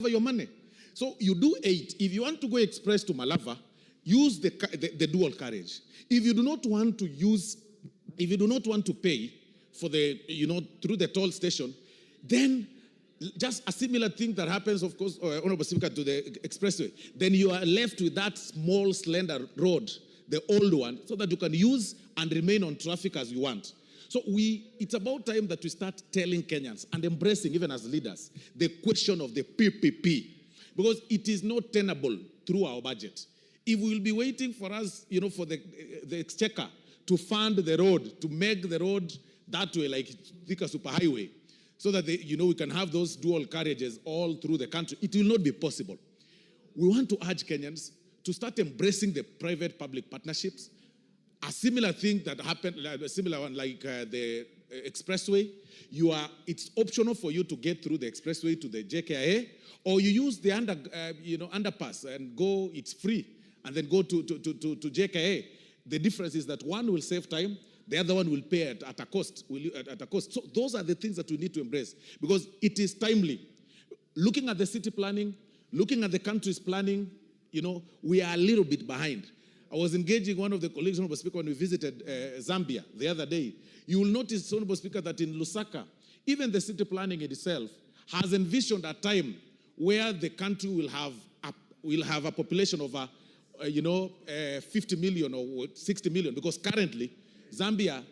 your money. So you do 8. If you want to go express to Malava, use the dual carriage. If you do not want to pay for the, through the toll station, then just a similar thing that happens, of course, Honorable Speaker, to the expressway. Then you are left with that small, slender road, the old one, so that you can use and remain on traffic as you want. So it's about time that we start telling Kenyans and embracing, even as leaders, the question of the PPP, because it is not tenable through our budget. If we will be waiting for us, for the exchequer to fund the road, to make the road that way, like Thika Superhighway, so that we can have those dual carriages all through the country, it will not be possible. We want to urge Kenyans to start embracing the private-public partnerships. A similar thing that happened, a similar one like the expressway, it's optional for you to get through the expressway to the JKIA, or you use the underpass and go, it's free, and then go to JKIA. The difference is that one will save time, the other one will pay at a cost. So those are the things that we need to embrace, because it is timely. Looking at the city planning, looking at the country's planning, we are a little bit behind. I was engaging one of the colleagues, Honorable Speaker, when we visited Zambia the other day. You will notice, Honorable Speaker, that in Lusaka, even the city planning itself has envisioned a time where the country will have a population of 50 million or 60 million, because currently Zambia,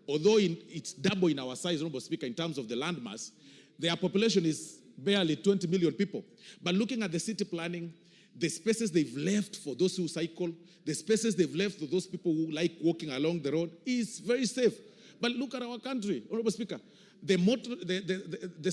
although it's double in our size, Honorable Speaker, in terms of the landmass, their population is barely 20 million people. But looking at the city planning, the spaces they've left for those who cycle, the spaces they've left for those people who like walking along the road is very safe. But look at our country, Honorable Speaker. The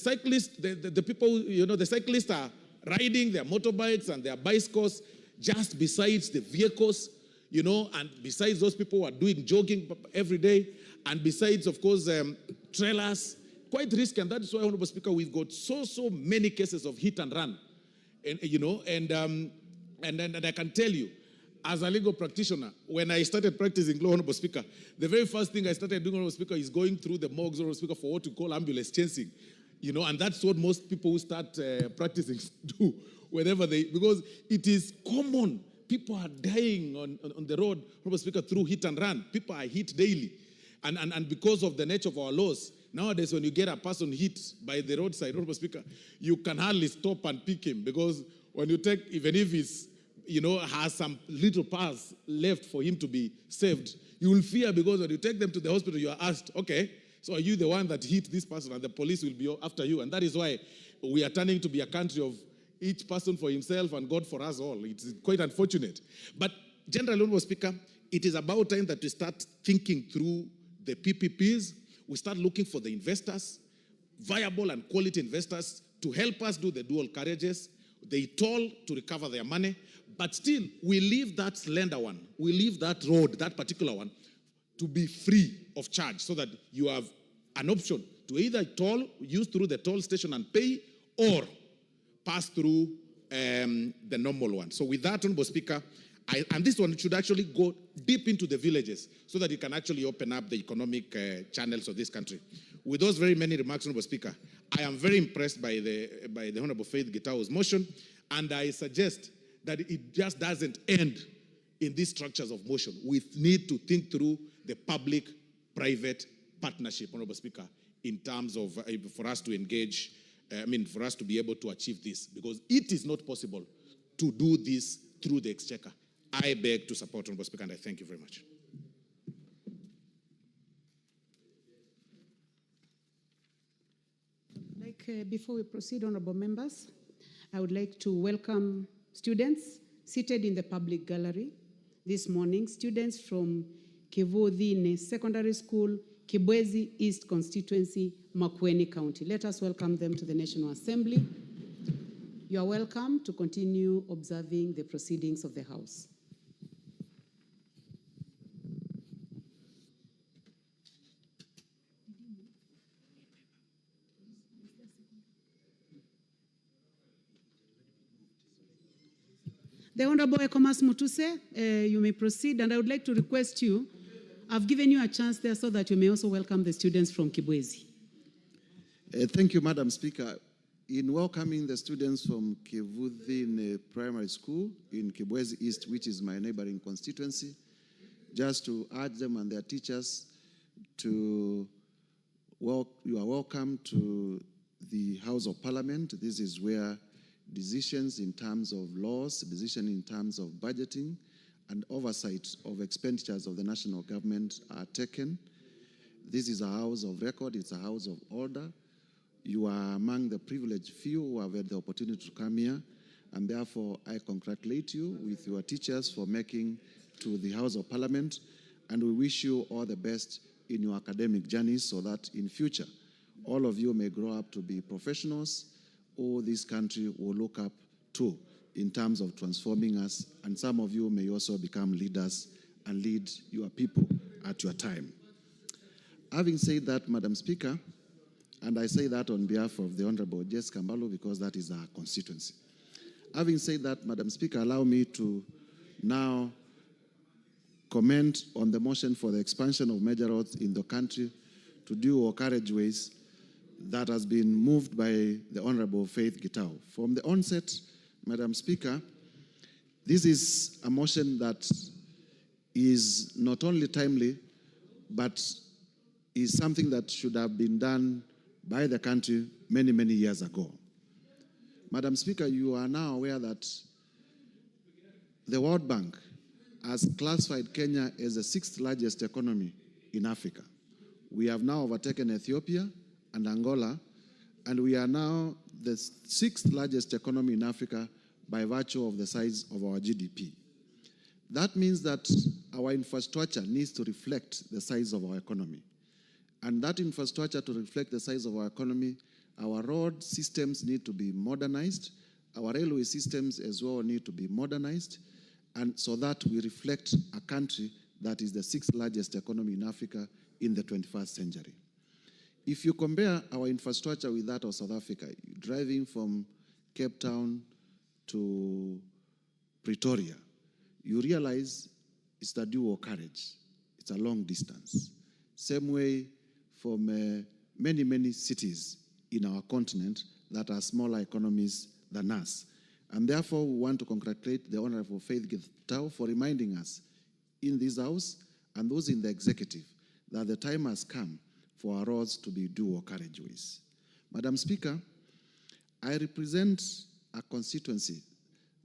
cyclists, the people, the cyclists are riding their motorbikes and their bicycles just besides the vehicles, and besides those people who are doing jogging every day, and besides, of course, trailers, quite risky. And that is why, Honorable Speaker, we've got so many cases of hit and run. And I can tell you, as a legal practitioner, when I started practicing law, Honorable Speaker, the very first thing I started doing, Honorable Speaker, is going through the morgues, Honorable Speaker, for what we call ambulance chasing. And that's what most people who start practicing do, because it is common. People are dying on the road, Honorable Speaker, through hit and run. People are hit daily. And because of the nature of our laws, nowadays when you get a person hit by the roadside, Honorable Speaker, you can hardly stop and pick him, because when you take, even if he's, has some little pass left for him to be saved, you will fear, because when you take them to the hospital, you are asked, okay, so are you the one that hit this person? And the police will be after you. And that is why we are turning to be a country of each person for himself and God for us all. It's quite unfortunate. But generally, Honorable Speaker, it is about time that we start thinking through the PPPs. We start looking for the investors, viable and quality investors, to help us do the dual carriages. They toll to recover their money, but still, we leave that slender one, we leave that road, that particular one, to be free of charge, so that you have an option to either toll, use through the toll station and pay, or pass through the normal one. So with that, Honorable Speaker, and this one should actually go deep into the villages, so that it can actually open up the economic channels of this country. With those very many remarks, Honorable Speaker, I am very impressed by the Honorable Faith Gitau's motion, and I suggest that it just doesn't end in these structures of motion. We need to think through the public-private partnership, Honorable Speaker, in terms of, for us to engage, for us to be able to achieve this, because it is not possible to do this through the exchequer. I beg to support, Honorable Speaker, and I thank you very much. Before we proceed, honorable members, I would like to welcome students seated in the public gallery this morning, students from Kivuthine Secondary School, Kibwezi East Constituency, Makueni County. Let us welcome them to the National Assembly. You are welcome to continue observing the proceedings of the House. The Honorable Ekomas Mutuse, you may proceed, and I would like to request you, I've given you a chance there so that you may also welcome the students from Kibwezi. Thank you, Madam Speaker. in welcoming the students from Kivuthin Primary School in Kibwezi East, which is my neighboring constituency, just to urge them and their teachers to you are welcome to the House of Parliament. This is where decisions in terms of laws, decisions in terms of budgeting, and oversight of expenditures of the national government are taken. This is a house of record, it's a house of order. You are among the privileged few who have had the opportunity to come here, and therefore I congratulate you with your teachers for making to the House of Parliament, and we wish you all the best in your academic journeys so that in future all of you may grow up to be professionals who this country will look up to in terms of transforming us, and some of you may also become leaders and lead your people at your time. Having said that, Madam Speaker, and I say that on behalf of the Honorable Jess Kambalu because that is our constituency. Having said that, Madam Speaker, allow me to now comment on the motion for the expansion of major roads in the country to dual carriageways that has been moved by the Honorable Faith Gitau. From the onset, Madam Speaker, this is a motion that is not only timely, but is something that should have been done by the country many, many years ago. Madam Speaker, you are now aware that the World Bank has classified Kenya as the 6th largest economy in Africa. We have now overtaken Ethiopia and Angola, and we are now the 6th largest economy in Africa by virtue of the size of our GDP. That means that our infrastructure needs to reflect the size of our economy. And that infrastructure to reflect the size of our economy, our road systems need to be modernized, our railway systems as well need to be modernized, and so that we reflect a country that is the 6th largest economy in Africa in the 21st century. If you compare our infrastructure with that of South Africa, driving from Cape Town to Pretoria, you realize it's the dual carriage. It's a long distance. Same way from many, many cities in our continent that are smaller economies than us. And therefore, we want to congratulate the Honorable Faith Gitau for reminding us in this House and those in the executive that the time has come for our roads to be dual carriageways. Madam Speaker, I represent a constituency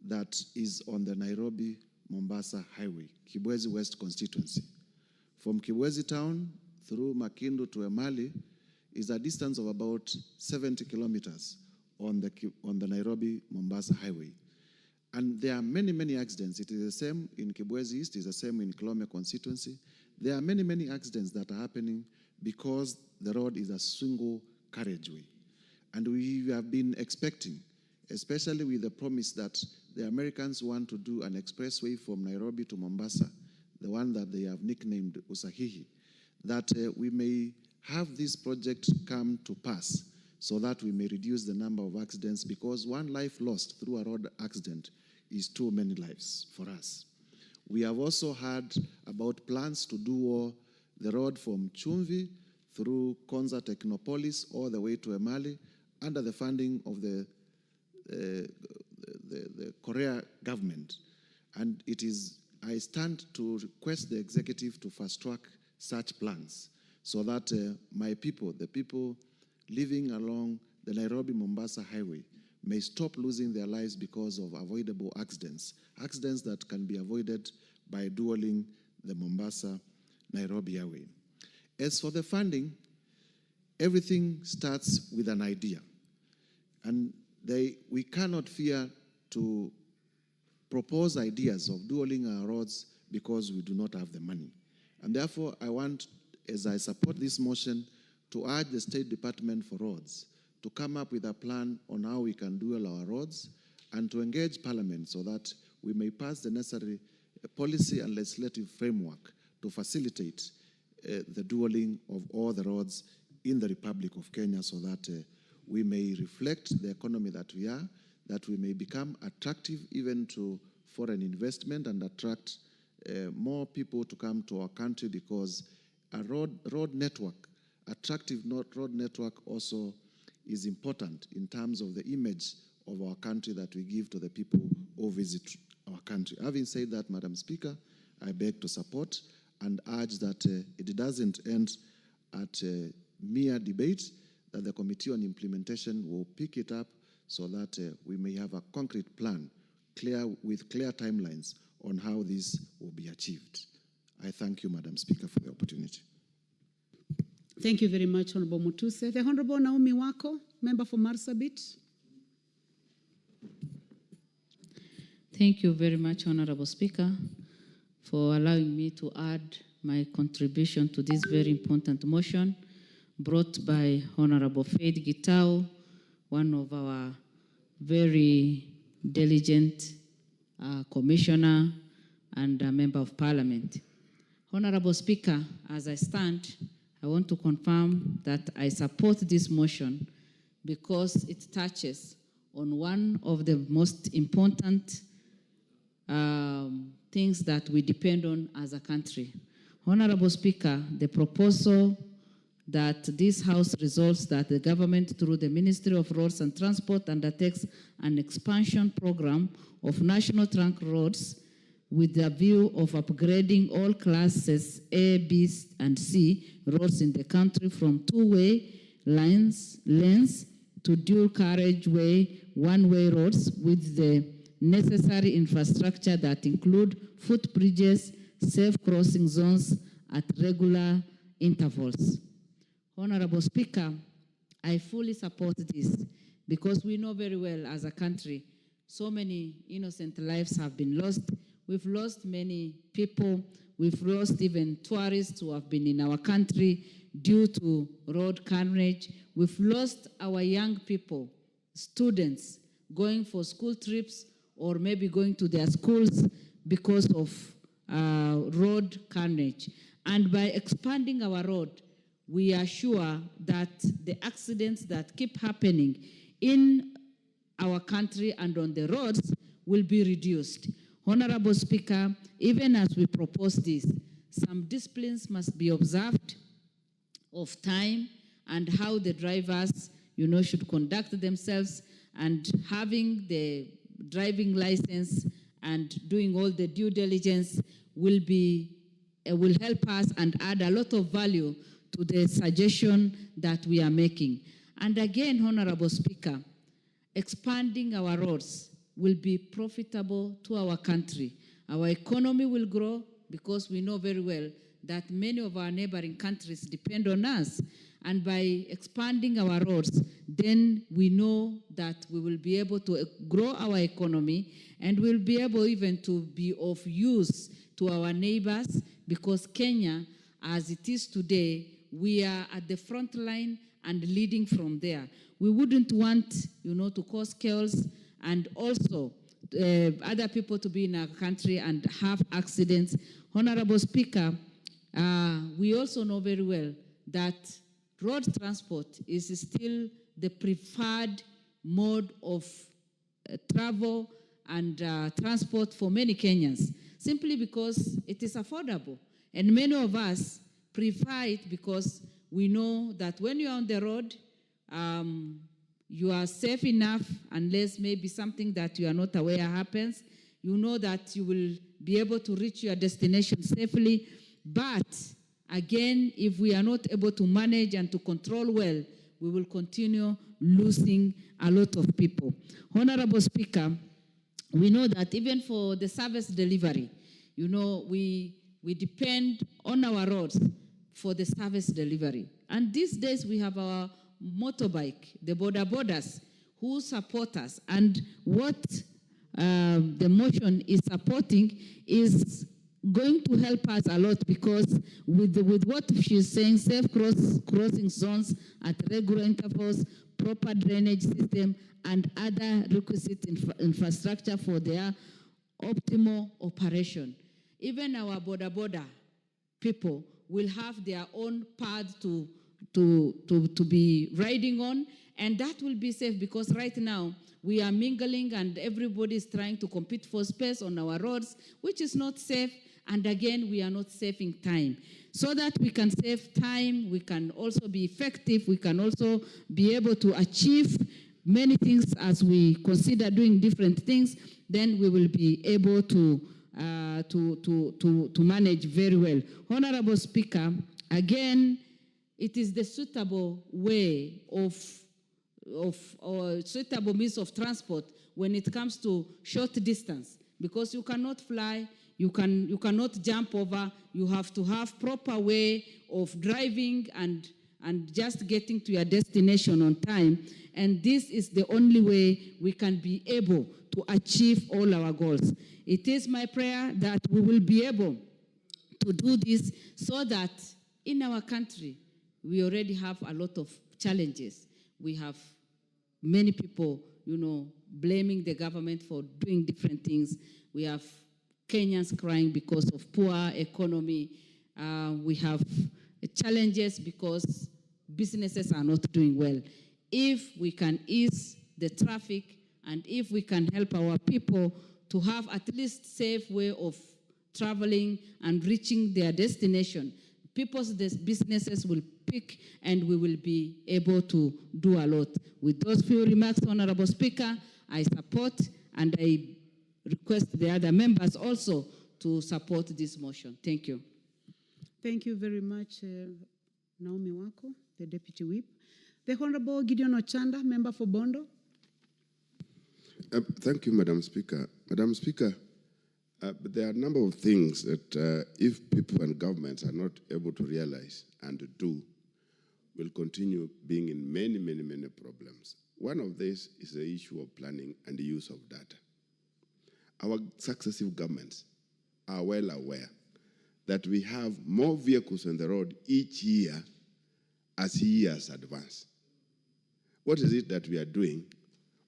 that is on the Nairobi-Mombasa Highway, Kibwezi West constituency. From Kibwezi town through Makindu to Emali is a distance of about 70 kilometers on the Nairobi-Mombasa Highway. And there are many, many accidents. It is the same in Kibwezi East, it is the same in Kilome constituency. There are many, many accidents that are happening because the road is a single carriageway. And we have been expecting, especially with the promise that the Americans want to do an expressway from Nairobi to Mombasa, the one that they have nicknamed Usahihi, that we may have this project come to pass so that we may reduce the number of accidents, because one life lost through a road accident is too many lives for us. We have also heard about plans to do the road from Chumvi through Konza Technopolis all the way to Emali under the funding of the Korea government. And I stand to request the executive to fast-track such plans so that my people, the people living along the Nairobi-Mombasa Highway, may stop losing their lives because of avoidable accidents that can be avoided by dualing the Mombasa-Nairobi Highway. As for the funding, everything starts with an idea. And we cannot fear to propose ideas of dualing our roads because we do not have the money. And therefore, I want, as I support this motion, to urge the State Department for Roads to come up with a plan on how we can dual our roads and to engage Parliament so that we may pass the necessary policy and legislative framework to facilitate the dualing of all the roads in the Republic of Kenya so that we may reflect the economy that we are, that we may become attractive even to foreign investment and attract more people to come to our country, because a road network, attractive road network also is important in terms of the image of our country that we give to the people who visit our country. Having said that, Madam Speaker, I beg to support and urge that it doesn't end at mere debate, that the Committee on Implementation will pick it up so that we may have a concrete plan with clear timelines on how this will be achieved. I thank you, Madam Speaker, for the opportunity. Thank you very much, Honorable Mutuse. The Honorable Naomi Wako, member for Marsabit. Thank you very much, Honorable Speaker, for allowing me to add my contribution to this very important motion brought by Honorable Faith Gitau, one of our very diligent commissioner and a member of Parliament. Honorable Speaker, as I stand, I want to confirm that I support this motion because it touches on one of the most important things that we depend on as a country. Honorable Speaker, the proposal that this House resolves that the government, through the Ministry of Roads and Transport, undertakes an expansion program of national trunk roads with the view of upgrading all classes A, B, and C roads in the country from two-way lanes to dual carriageway, one-way roads with the necessary infrastructure that include footbridges, safe crossing zones at regular intervals. Honorable Speaker, I fully support this because we know very well as a country, so many innocent lives have been lost. We've lost many people. We've lost even tourists who have been in our country due to road carnage. We've lost our young people, students, going for school trips or maybe going to their schools because of road carnage. And by expanding our road, we are sure that the accidents that keep happening in our country and on the roads will be reduced. Honorable Speaker, even as we propose this, some disciplines must be observed of time and how the drivers, should conduct themselves, and having the driving license and doing all the due diligence will help us and add a lot of value to the suggestion that we are making. And again, Honorable Speaker, expanding our roads will be profitable to our country. Our economy will grow because we know very well that many of our neighboring countries depend on us. And by expanding our roads, then we know that we will be able to grow our economy and we'll be able even to be of use to our neighbors, because Kenya, as it is today, we are at the front line and leading from there. We wouldn't want, to cause chaos and also other people to be in our country and have accidents. Honorable Speaker, we also know very well that road transport is still the preferred mode of travel and transport for many Kenyans, simply because it is affordable. And many of us prefer it because we know that when you're on the road, you are safe enough, unless maybe something that you are not aware happens. You know that you will be able to reach your destination safely. But again, if we are not able to manage and to control well, we will continue losing a lot of people. Honorable Speaker, we know that even for the service delivery, we depend on our roads for the service delivery. And these days we have our motorbike, the borders, who support us. And what the motion is supporting is going to help us a lot, because with what she's saying, safe crossing zones at regular intervals, proper drainage system, and other requisite infrastructure for their optimal operation. Even our border people will have their own path to be riding on, and that will be safe, because right now we are mingling and everybody is trying to compete for space on our roads, which is not safe. And again, we are not saving time. So that we can save time, we can also be effective, we can also be able to achieve many things as we consider doing different things, then we will be able to manage very well. Honorable Speaker, again, it is the suitable way of or suitable means of transport when it comes to short distance, because you cannot fly, you cannot jump over, you have to have proper way of driving and just getting to your destination on time. And this is the only way we can be able to achieve all our goals. It is my prayer that we will be able to do this, so that in our country, we already have a lot of challenges. We have many people, blaming the government for doing different things. We have Kenyans crying because of poor economy. We have challenges because businesses are not doing well. If we can ease the traffic, and if we can help our people to have at least safe way of traveling and reaching their destination, people's businesses will pick, and we will be able to do a lot. With those few remarks, Honorable Speaker, I support, and I request the other members also to support this motion. Thank you. Thank you very much, Naomi Wako, the Deputy Whip. The Honorable Gideon Ochanda, member for Bondo. Thank you, Madam Speaker. Madam Speaker, there are a number of things that if people and governments are not able to realize and to do, will continue being in many, many, many problems. One of these is the issue of planning and the use of data. Our successive governments are well aware that we have more vehicles on the road each year as years advance. What is it that we are doing,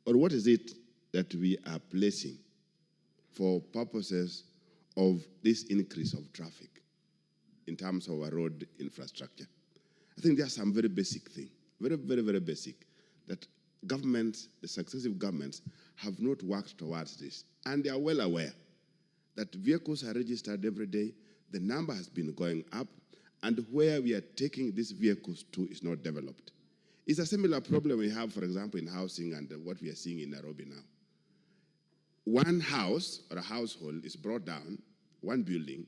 or what is it that we are placing for purposes of this increase of traffic in terms of our road infrastructure? I think there are some very basic things, very, very, very basic, that governments, the successive governments, have not worked towards this. And they are well aware that vehicles are registered every day, the number has been going up, and where we are taking these vehicles to is not developed. It's a similar problem we have, for example, in housing and what we are seeing in Nairobi now. One house or a household is brought down, one building,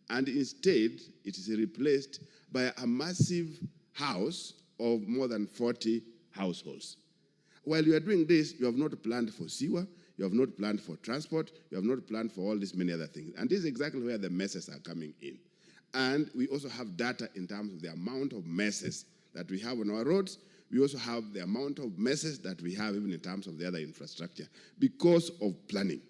and instead it is replaced by a massive house of more than 40 households. While you are doing this, you have not planned for sewer, you have not planned for transport, you have not planned for all these many other things. And this is exactly where the messes are coming in. And we also have data in terms of the amount of messes that we have on our roads. We also have the amount of messes that we have even in terms of the other infrastructure because of planning.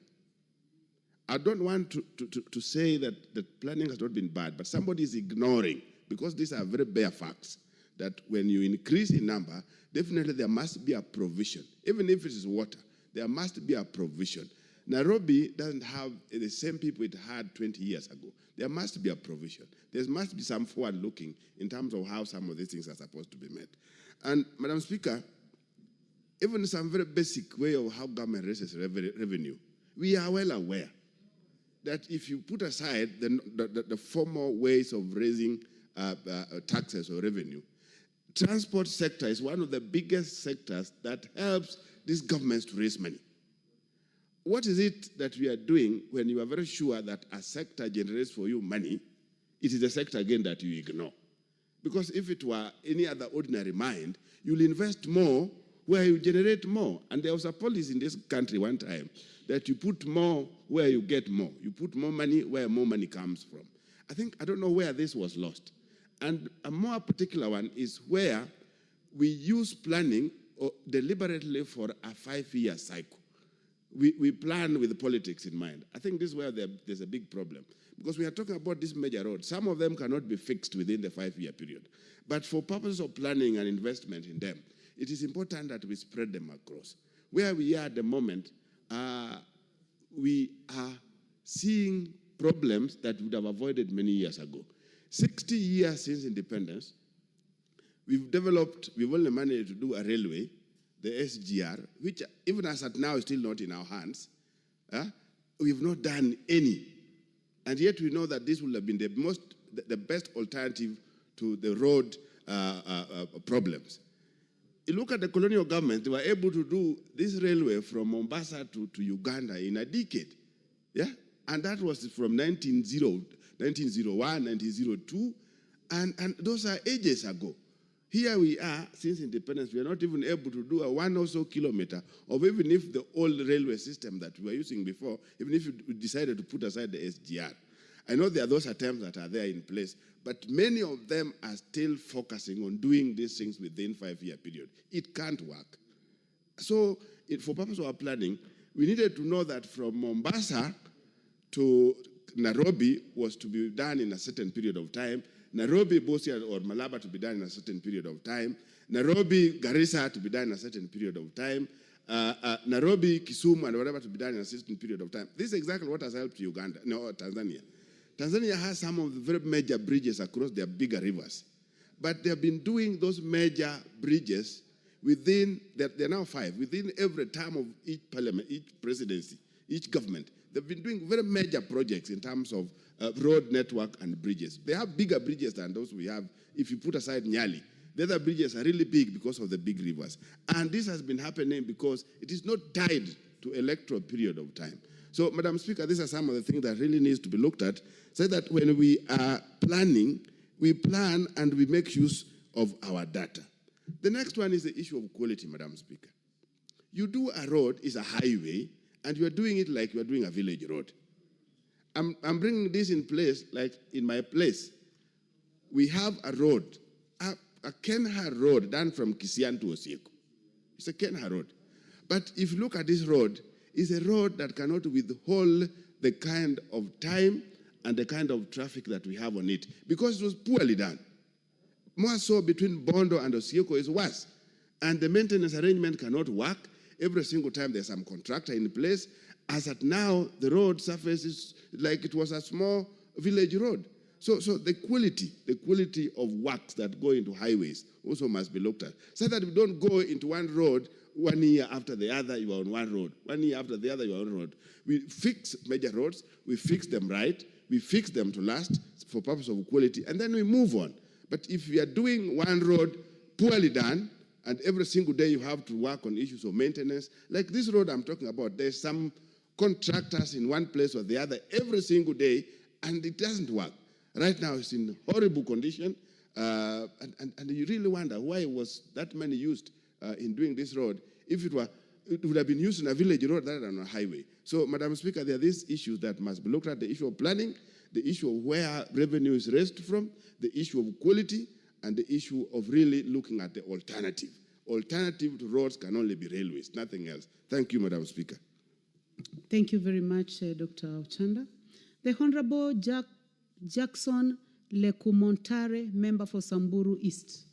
I don't want to say that the planning has not been bad, but somebody is ignoring, because these are very bare facts, that when you increase in number, definitely there must be a provision. Even if it is water, there must be a provision. Nairobi doesn't have the same people it had 20 years ago. There must be a provision. There must be some forward looking in terms of how some of these things are supposed to be met. And Madam Speaker, even some very basic way of how government raises revenue, we are well aware that if you put aside the formal ways of raising taxes or revenue, transport sector is one of the biggest sectors that helps these governments to raise money. What is it that we are doing when you are very sure that a sector generates for you money? It is the sector again that you ignore. Because if it were any other ordinary mind, you'll invest more where you generate more. And there was a policy in this country one time that you put more where you get more. You put more money where more money comes from. I don't know where this was lost. And a more particular one is where we use planning deliberately for a 5-year cycle. We plan with politics in mind. I think this is where there's a big problem. Because we are talking about these major roads. Some of them cannot be fixed within the 5-year period. But for purposes of planning and investment in them, it is important that we spread them across. Where we are at the moment, we are seeing problems that we would have avoided many years ago. 60 years since independence, we've only managed to do a railway the SGR, which even as at now is still not in our hands. We've not done any. And yet we know that this would have been the best alternative to the road problems. You look at the colonial government, they were able to do this railway from Mombasa to Uganda in a decade. Yeah? And that was from 1901, 1902, and those are ages ago. Here we are, since independence, we are not even able to do a 1 or so kilometer of even if the old railway system that we were using before, even if we decided to put aside the SGR. I know there are those attempts that are there in place, but many of them are still focusing on doing these things within 5-year period. It can't work. So for purpose of our planning, we needed to know that from Mombasa to Nairobi was to be done in a certain period of time, Nairobi, Busia, or Malaba to be done in a certain period of time, Nairobi, Garissa to be done in a certain period of time, Nairobi, Kisumu, and whatever to be done in a certain period of time. This is exactly what has helped Tanzania. Tanzania has some of the very major bridges across their bigger rivers. But they have been doing those major bridges within, they're now 5, within every term of each parliament, each presidency, each government. They've been doing very major projects in terms of road network and bridges. They have bigger bridges than those we have if you put aside Nyali. The other bridges are really big because of the big rivers. And this has been happening because it is not tied to electoral period of time. So, Madam Speaker, these are some of the things that really needs to be looked at, so that when we are planning, we plan and we make use of our data. The next one is the issue of quality, Madam Speaker. You do a road, is a highway, and you are doing it like you are doing a village road. I'm bringing this in place, like in my place. We have a road, a Kenha road done from Kisian to Osieko. It's a Kenha road. But if you look at this road, it's a road that cannot withhold the kind of time and the kind of traffic that we have on it, because it was poorly done. More so between Bondo and Osieko is worse. And the maintenance arrangement cannot work. Every single time there's some contractor in place. As at now, the road surface is like it was a small village road. So the quality of works that go into highways also must be looked at, so that we don't go into one road 1 year after the other, you are on one road. 1 year after the other, you are on one road. We fix major roads, we fix them right, we fix them to last for purpose of quality, and then we move on. But if we are doing one road poorly done, and every single day you have to work on issues of maintenance, like this road I'm talking about, there's some contractors in one place or the other every single day, and it doesn't work. Right now it's in horrible condition, and you really wonder why was that money used in doing this road. If it would have been used in a village road rather than a highway. So, Madam Speaker, there are these issues that must be looked at: the issue of planning, the issue of where revenue is raised from, the issue of quality, and the issue of really looking at the alternative. Alternative to roads can only be railways, nothing else. Thank you, Madam Speaker. Thank you very much, Dr. Ochanda. The Honorable Jackson Lekumontare, member for Samburu East.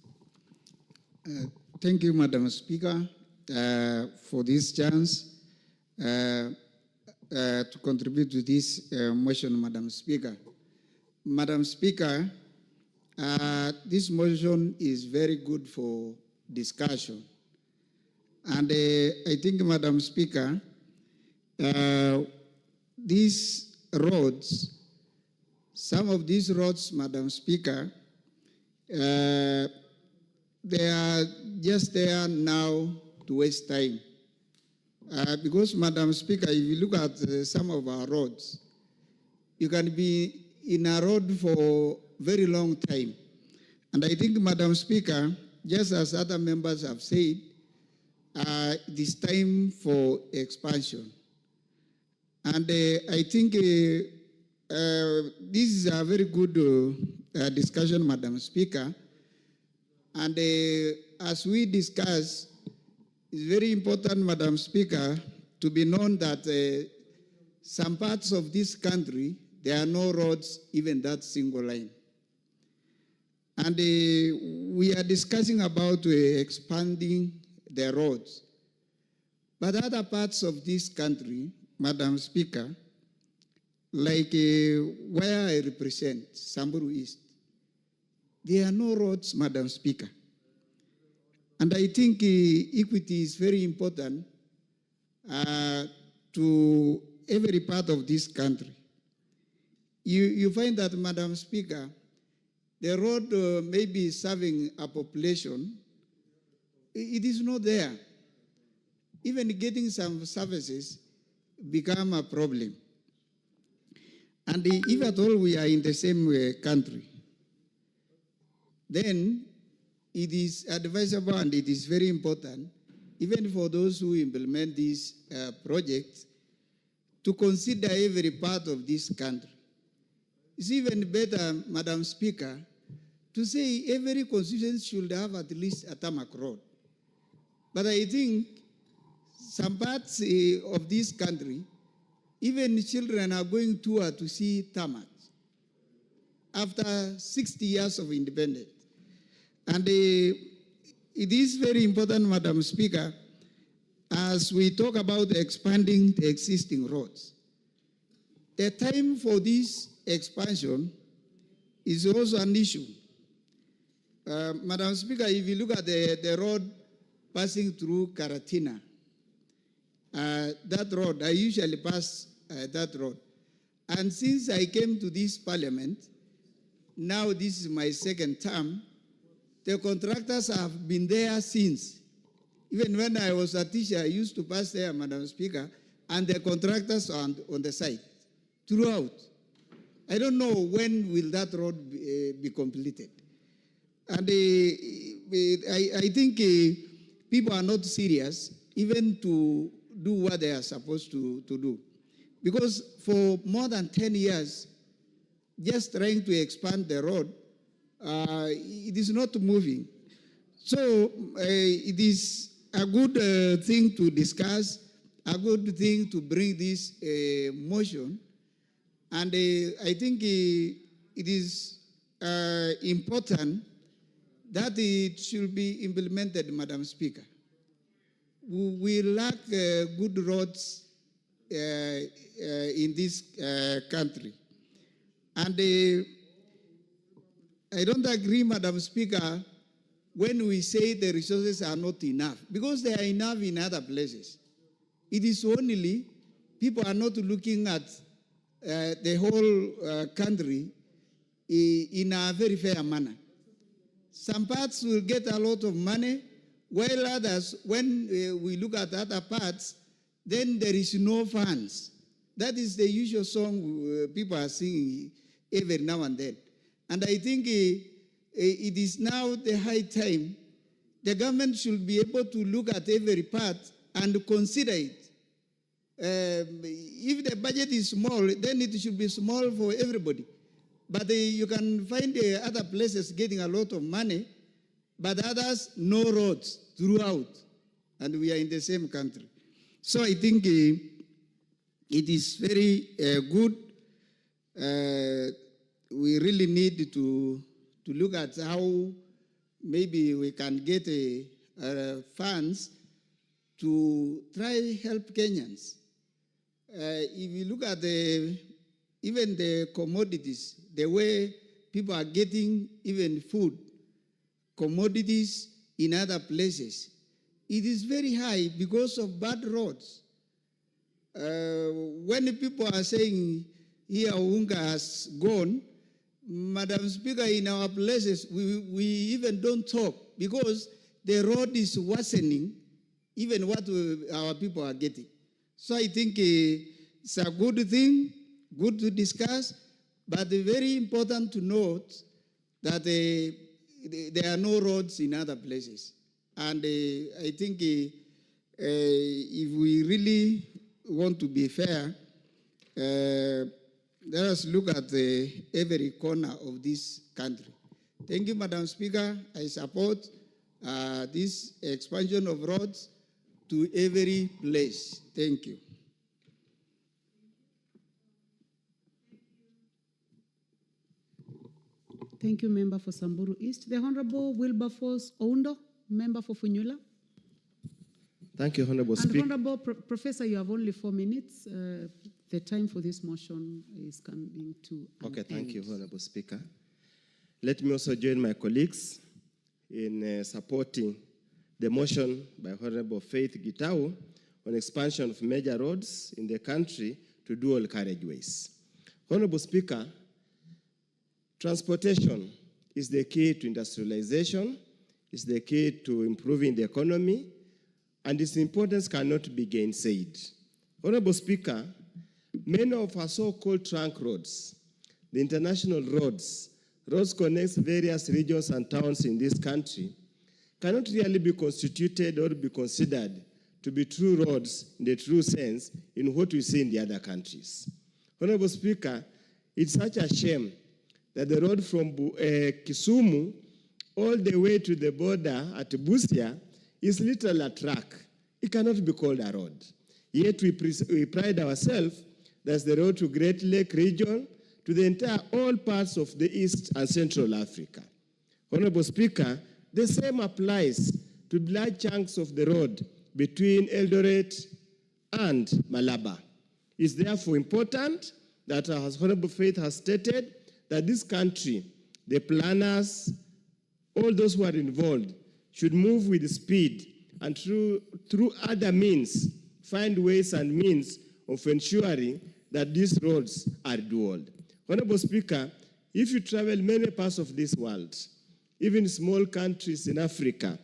Thank you, Madam Speaker, for this chance to contribute to this motion, Madam Speaker. Madam Speaker, this motion is very good for discussion. And I think, Madam Speaker, these roads, some of these roads, Madam Speaker, they are just there now to waste time. Because, Madam Speaker, if you look at some of our roads, you can be in a road for very long time. And I think, Madam Speaker, just as other members have said, it is time for expansion. And I think this is a very good discussion, Madam Speaker. And as we discuss, it's very important, Madam Speaker, to be known that some parts of this country, there are no roads, even that single line. And we are discussing about expanding the roads. But other parts of this country, Madam Speaker, like where I represent, Samburu East, there are no roads, Madam Speaker. And I think equity is very important to every part of this country. You find that, Madam Speaker, the road may be serving a population, it is not there. Even getting some services become a problem. And if at all we are in the same country, then it is advisable and it is very important, even for those who implement these projects, to consider every part of this country. It's even better, Madam Speaker, to say every constituency should have at least a tarmac road. But I think some parts of this country, even children are going to see tarmac after 60 years of independence. And it is very important, Madam Speaker, as we talk about expanding the existing roads. The time for this expansion is also an issue. Madam Speaker, if you look at the road passing through Karatina, that road, I usually pass that road. And since I came to this parliament, now this is my second term, the contractors have been there since. Even when I was a teacher, I used to pass there, Madam Speaker, and the contractors are on the site throughout. I don't know when will that road be completed. And I think people are not serious even to do what they are supposed to do. Because for more than 10 years, just trying to expand the road, it is not moving. So it is a good thing to discuss, a good thing to bring this motion. And I think it is important that it should be implemented, Madam Speaker. We lack good roads in this country. And I don't agree, Madam Speaker, when we say the resources are not enough, because they are enough in other places. It is only people are not looking at the whole country in a very fair manner. Some parts will get a lot of money, while others, when we look at other parts, then there is no funds. That is the usual song people are singing every now and then. And I think it is now the high time the government should be able to look at every part and consider it. If the budget is small, then it should be small for everybody. But you can find other places getting a lot of money, but others no roads throughout. And we are in the same country. So I think it is very good. We really need to look at how maybe we can get funds to try help Kenyans. If you look at even the commodities, the way people are getting even food, commodities in other places, it is very high because of bad roads. When people are saying here Unga has gone, Madam Speaker, in our places, we even don't talk because the road is worsening even what our people are getting. So I think it's a good thing, good to discuss, but very important to note that there are no roads in other places. And I think if we really want to be fair, let us look at every corner of this country. Thank you, Madam Speaker. I support this expansion of roads to every place. Thank you. Thank you, Member for Samburu East. The Honorable Wilberforce Oundo, Member for Funyula. Thank you, Honorable Speaker. And Honorable Professor, you have only 4 minutes. The time for this motion is coming to an Okay, thank end. you, Honorable Speaker. Let me also join my colleagues in supporting the motion by Honorable Faith Gitau on expansion of major roads in the country to dual carriageways. Honorable Speaker, transportation is the key to industrialization, is the key to improving the economy, and its importance cannot be gainsaid. Honorable Speaker, many of our so-called trunk roads, the international roads connect various regions and towns in this country, cannot really be constituted or be considered to be true roads in the true sense in what we see in the other countries. Honorable Speaker, it's such a shame that the road from Kisumu all the way to the border at Busia is literally a track. It cannot be called a road. Yet we pride ourselves that's the road to Great Lake region, to the entire all parts of the East and Central Africa. Honorable Speaker, the same applies to large chunks of the road between Eldoret and Malaba. It's therefore important that, as Honorable Faith has stated, that this country, the planners, all those who are involved, should move with speed and through other means, find ways and means of ensuring that these roads are dual. Honorable Speaker, if you travel many parts of this world, even small countries in Africa,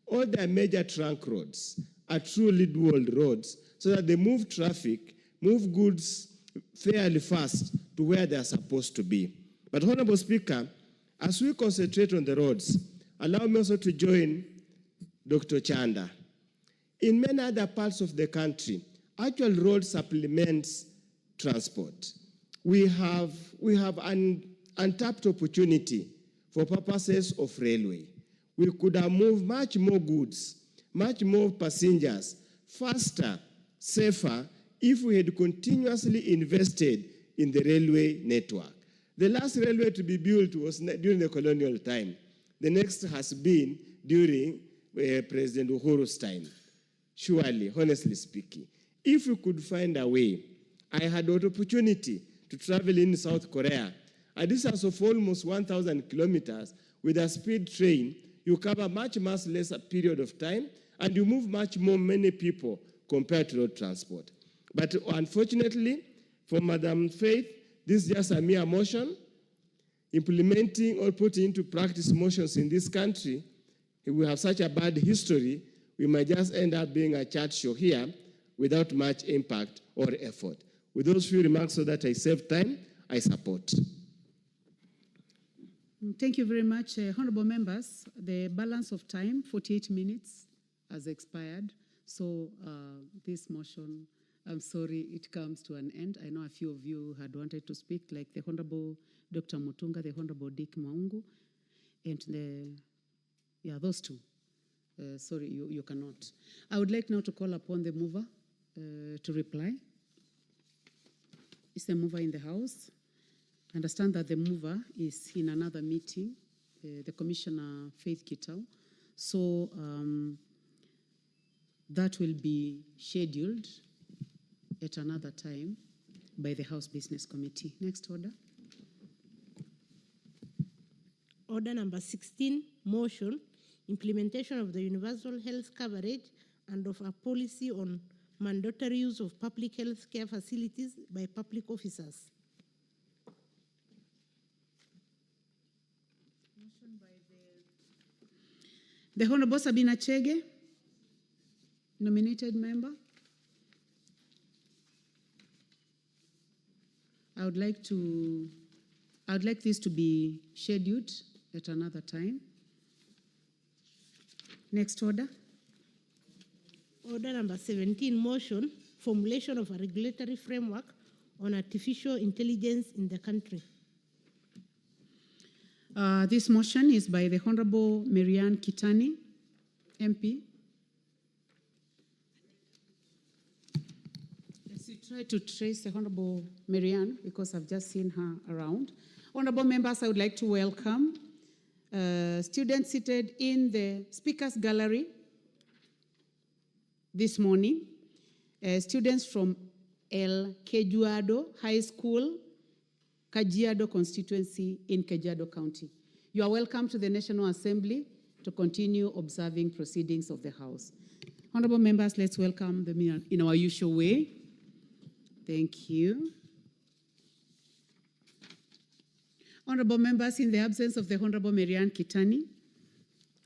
all their major trunk roads are truly dual roads so that they move traffic, move goods fairly fast to where they are supposed to be. But Honorable Speaker, as we concentrate on the roads, allow me also to join Dr. Chanda. In many other parts of the country, actual road supplements transport. We have an untapped opportunity for purposes of railway. We could have moved much more goods, much more passengers, faster, safer, if we had continuously invested in the railway network. The last railway to be built was during the colonial time. The next has been during President Uhuru's time. Surely, honestly speaking, if we could find a way, I had an opportunity to travel in South Korea, a distance of almost 1,000 kilometers with a speed train. You cover much less period of time, and you move much more many people compared to road transport. But unfortunately, for Madam Faith, this is just a mere motion. Implementing or putting into practice motions in this country, if we have such a bad history, we might just end up being a chat show here without much impact or effort. With those few remarks so that I save time, I support. Thank you very much, honorable members. The balance of time, 48 minutes, has expired. So this motion, I'm sorry, it comes to an end. I know a few of you had wanted to speak, like the Honorable Dr. Mutunga, the Honorable Dick Maungu, and those two. Sorry, you cannot. I would like now to call upon the mover to reply. Is the mover in the house? I understand that the mover is in another meeting, the Commissioner Faith Gitau. So that will be scheduled at another time by the House Business Committee. Next order. Order number 16, motion, implementation of the universal health coverage and of a policy on mandatory use of public health care facilities by public officers. Motion by the Honorable Sabina Chege, nominated member. I would like this to be scheduled at another time. Next order. Order number 17, motion, formulation of a regulatory framework on artificial intelligence in the country. This motion is by the Honorable Marianne Kitani, MP. Yes, you try to trace the Honorable Marianne because I've just seen her around. Honorable members, I would like to welcome students seated in the Speakers Gallery this morning, students from El Kejuado High School, Kajiado constituency in Kajiado County. You are welcome to the National Assembly to continue observing proceedings of the House. Honorable members, let's welcome them in our usual way. Thank you. Honorable members, in the absence of the Honorable Marianne Kitani,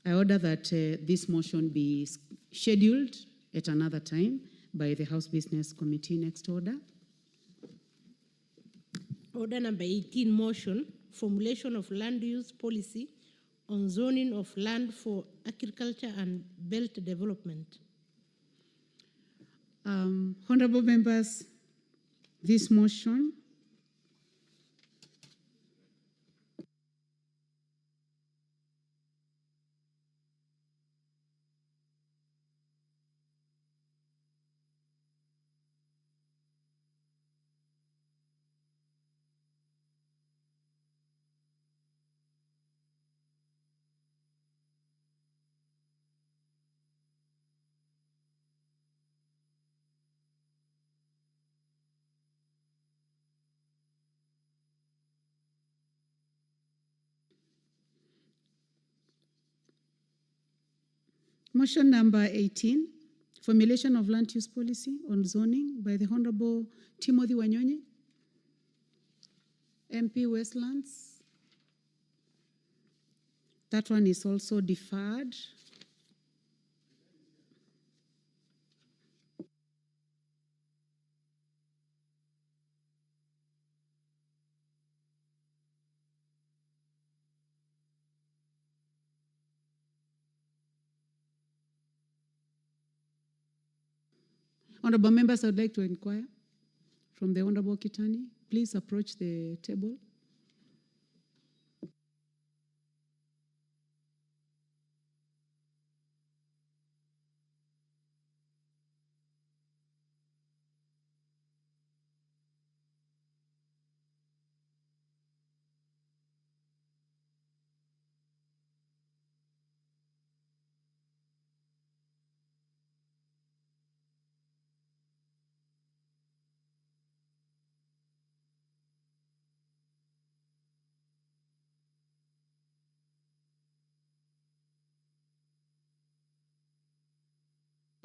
I order that this motion be scheduled at another time by the House Business Committee. Next order. Order number 18, motion, formulation of land use policy on zoning of land for agriculture and belt development. Honorable members, this motion motion number 18, formulation of land use policy on zoning by the Honorable Timothy Wanyonyi, MP Westlands. That one is also deferred. Honorable members, I would like to inquire from the Honorable Kitani. Please approach the table.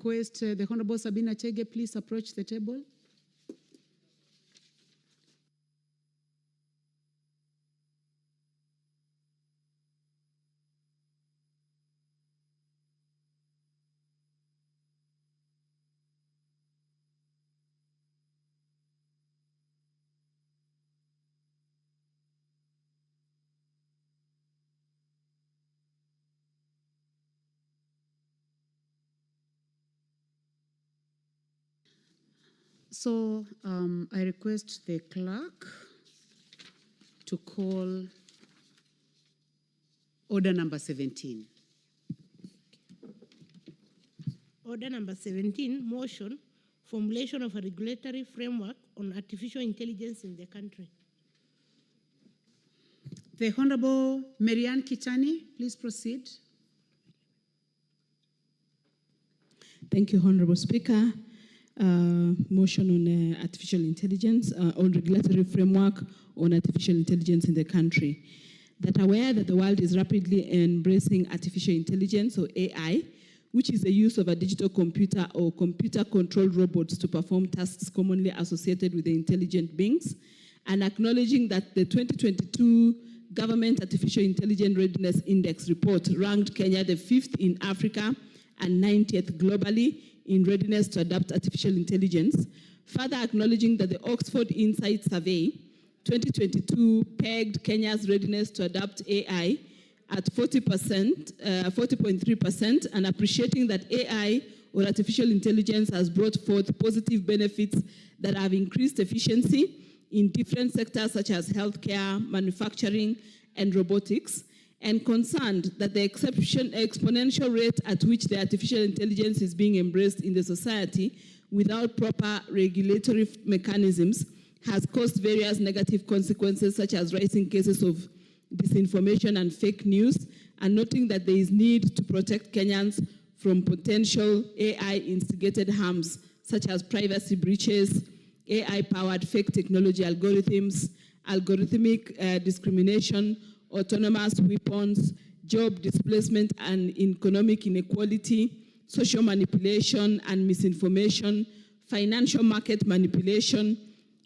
Request the Honorable Sabina Chege, please approach the table. So I request the clerk to call order number 17. Order number 17, motion, formulation of a regulatory framework on artificial intelligence in the country. The Honorable Marianne Kitani, please proceed. Thank you, Honorable Speaker. Motion on artificial intelligence, on regulatory framework on artificial intelligence in the country. That aware that the world is rapidly embracing artificial intelligence, or AI, which is the use of a digital computer or computer-controlled robots to perform tasks commonly associated with the intelligent beings, and acknowledging that the 2022 Government Artificial Intelligence Readiness Index report ranked Kenya the 5th in Africa and 90th globally in readiness to adopt artificial intelligence, further acknowledging that the Oxford Insight Survey 2022 pegged Kenya's readiness to adopt AI at 40.3%, and appreciating that AI, or artificial intelligence, has brought forth positive benefits that have increased efficiency in different sectors such as healthcare, manufacturing, and robotics, and concerned that the exponential rate at which the artificial intelligence is being embraced in the society without proper regulatory mechanisms has caused various negative consequences, such as rising cases of disinformation and fake news, and noting that there is need to protect Kenyans from potential AI-instigated harms, such as privacy breaches, AI-powered fake technology algorithms, algorithmic discrimination, autonomous weapons, job displacement and economic inequality, social manipulation and misinformation, financial market manipulation,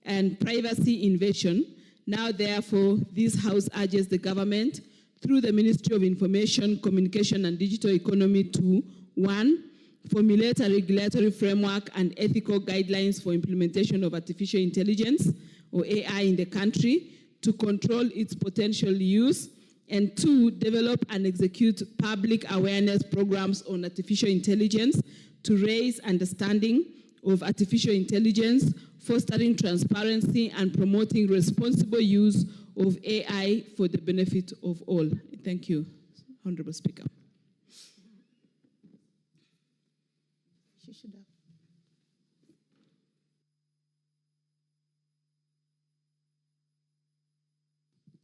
and privacy invasion. Now, therefore, this House urges the government through the Ministry of Information, Communication and Digital Economy to 1. Formulate a regulatory framework and ethical guidelines for implementation of artificial intelligence or AI in the country to control its potential use, and 2, develop and execute public awareness programs on artificial intelligence to raise understanding of artificial intelligence, fostering transparency and promoting responsible use of AI for the benefit of all. Thank you, Honorable Speaker. She should have.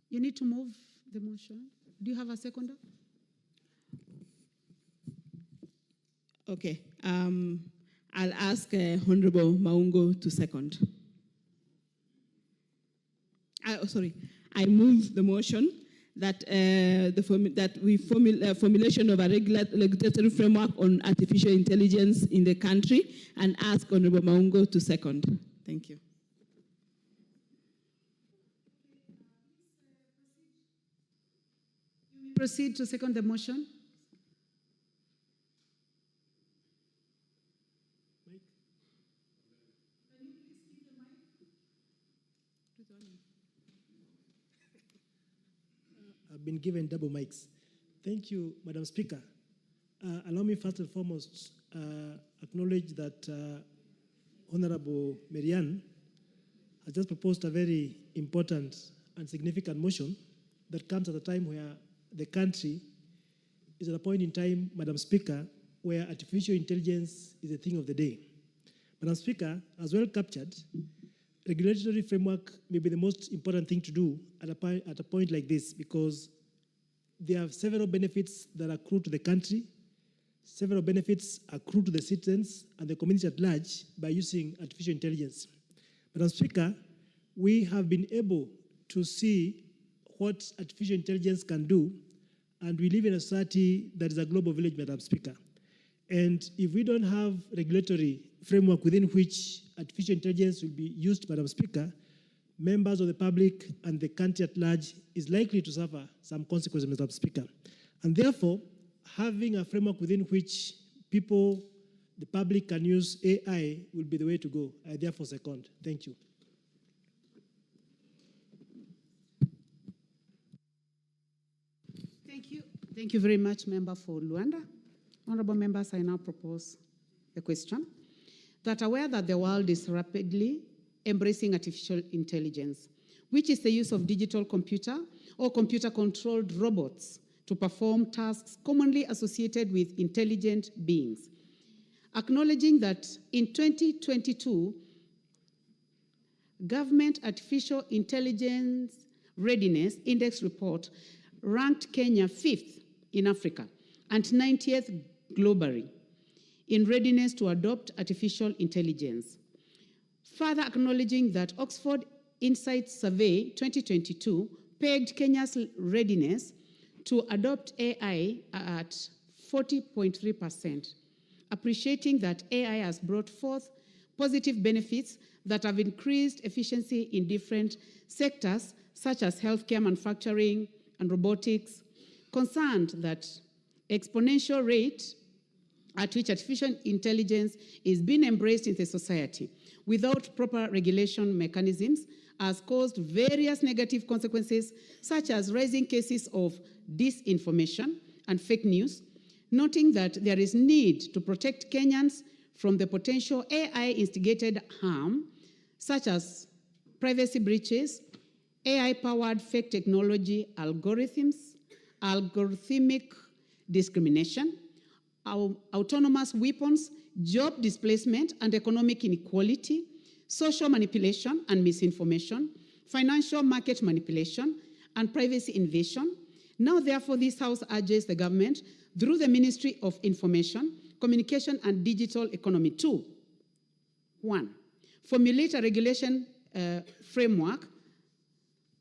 You need to move the motion. Do you have a seconder? Okay. I'll ask Honorable Maungo to second. I move the motion that formulation of a regulatory framework on artificial intelligence in the country, and ask Honorable Maungo to second. Thank you. Proceed to second the motion. I've been given double mics. Thank you, Madam Speaker. Allow me first and foremost acknowledge that Honorable Marianne has just proposed a very important and significant motion that comes at a time where the country is at a point in time, Madam Speaker, where artificial intelligence is a thing of the day. Madam Speaker, as well captured, regulatory framework may be the most important thing to do at a point like this, because there are several benefits that accrue to the country, several benefits accrue to the citizens and the community at large by using artificial intelligence. Madam Speaker, we have been able to see what artificial intelligence can do, and we live in a society that is a global village, Madam Speaker. And if we don't have regulatory framework within which artificial intelligence will be used, Madam Speaker, members of the public and the country at large is likely to suffer some consequences, Madam Speaker. And therefore, having a framework within which people, the public, can use AI will be the way to go. I therefore second. Thank you. Thank you. Thank you very much, Member for Luanda. Honorable members, I now propose a question. That aware that the world is rapidly embracing artificial intelligence, which is the use of digital computer or computer-controlled robots to perform tasks commonly associated with intelligent beings. Acknowledging that in 2022, Government Artificial Intelligence Readiness Index report ranked Kenya 5th in Africa and 90th globally in readiness to adopt artificial intelligence. Further acknowledging that Oxford Insights Survey 2022 pegged Kenya's readiness to adopt AI at 40.3%, appreciating that AI has brought forth positive benefits that have increased efficiency in different sectors such as healthcare, manufacturing, and robotics, concerned that exponential rate at which artificial intelligence is being embraced in the society without proper regulation mechanisms has caused various negative consequences, such as rising cases of disinformation and fake news, noting that there is need to protect Kenyans from the potential AI-instigated harm, such as privacy breaches, AI-powered fake technology algorithms, algorithmic discrimination, autonomous weapons, job displacement and economic inequality, social manipulation and misinformation, financial market manipulation, and privacy invasion. Now, therefore, this House urges the government, through the Ministry of Information, Communication and Digital Economy, to 1, formulate a regulation framework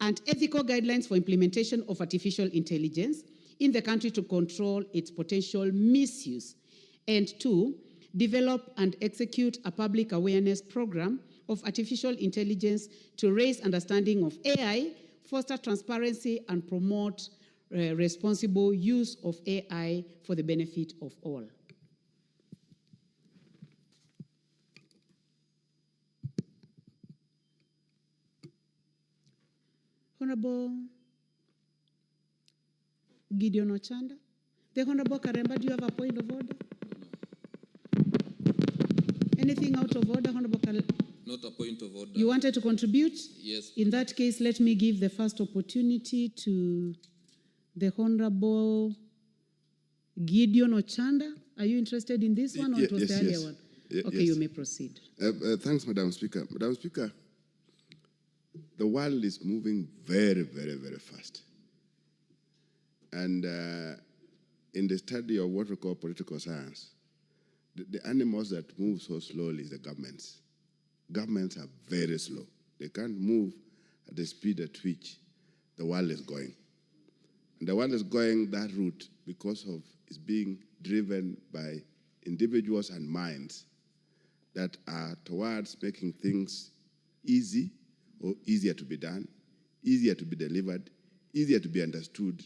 and ethical guidelines for implementation of artificial intelligence in the country to control its potential misuse. And 2, develop and execute a public awareness program of artificial intelligence to raise understanding of AI, foster transparency, and promote responsible use of AI for the benefit of all. Honorable Gideon Ochanda. The Honorable Karemba, do you have a point of order? Anything out of order, Honorable Karemba? Not a point of order. You wanted to contribute? Yes. In that case, let me give the first opportunity to the Honorable Gideon Ochanda. Are you interested in this one or it was the earlier one? Okay, you may proceed. Thanks, Madam Speaker. Madam Speaker, the world is moving very, very, very fast. And in the study of what we call political science, the animals that move so slowly is the governments. Governments are very slow. They can't move at the speed at which the world is going. And the world is going that route because of it's being driven by individuals and minds that are towards making things easy or easier to be done, easier to be delivered, easier to be understood,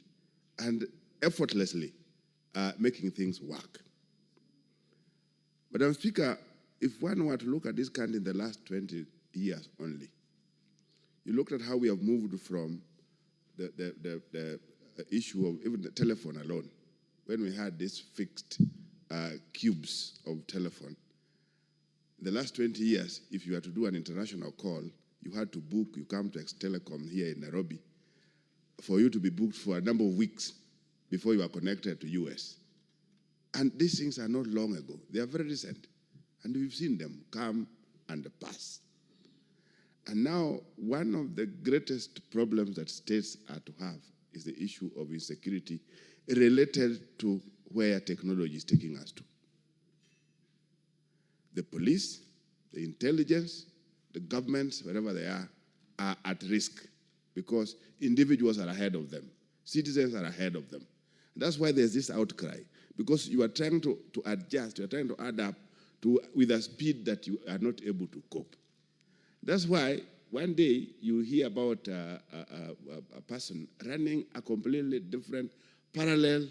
and effortlessly making things work. Madam Speaker, if one were to look at this country in the last 20 years only, you looked at how we have moved from the issue of even the telephone alone, when we had these fixed cubes of telephone. In the last 20 years, if you were to do an international call, you had to book, you come to Ex-Telecom here in Nairobi, for you to be booked for a number of weeks before you are connected to US. And these things are not long ago. They are very recent. And we've seen them come and pass. And now, one of the greatest problems that states are to have is the issue of insecurity related to where technology is taking us to. The police, the intelligence, the governments, wherever they are at risk because individuals are ahead of them. Citizens are ahead of them. And that's why there's this outcry, because you are trying to adjust, you are trying to adapt with a speed that you are not able to cope. That's why one day you hear about a person running a completely different parallel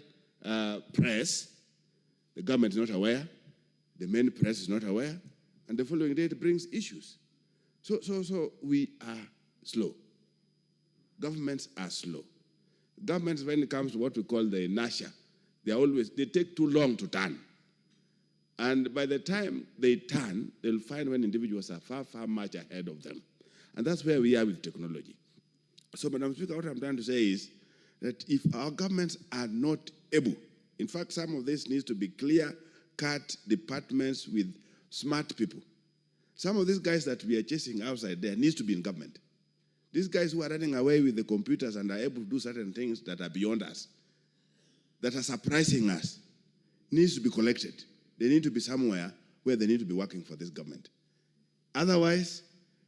press. The government is not aware, the main press is not aware, and the following day it brings issues. So we are slow. Governments are slow. Governments, when it comes to what we call the inertia, they take too long to turn. And by the time they turn, they'll find when individuals are far, far much ahead of them. And that's where we are with technology. So, Madam Speaker, what I'm trying to say is that if our governments are not able, in fact, some of this needs to be clear-cut departments with smart people. Some of these guys that we are chasing outside there needs to be in government. These guys who are running away with the computers and are able to do certain things that are beyond us, that are surprising us, needs to be collected. They need to be somewhere where they need to be working for this government. Otherwise,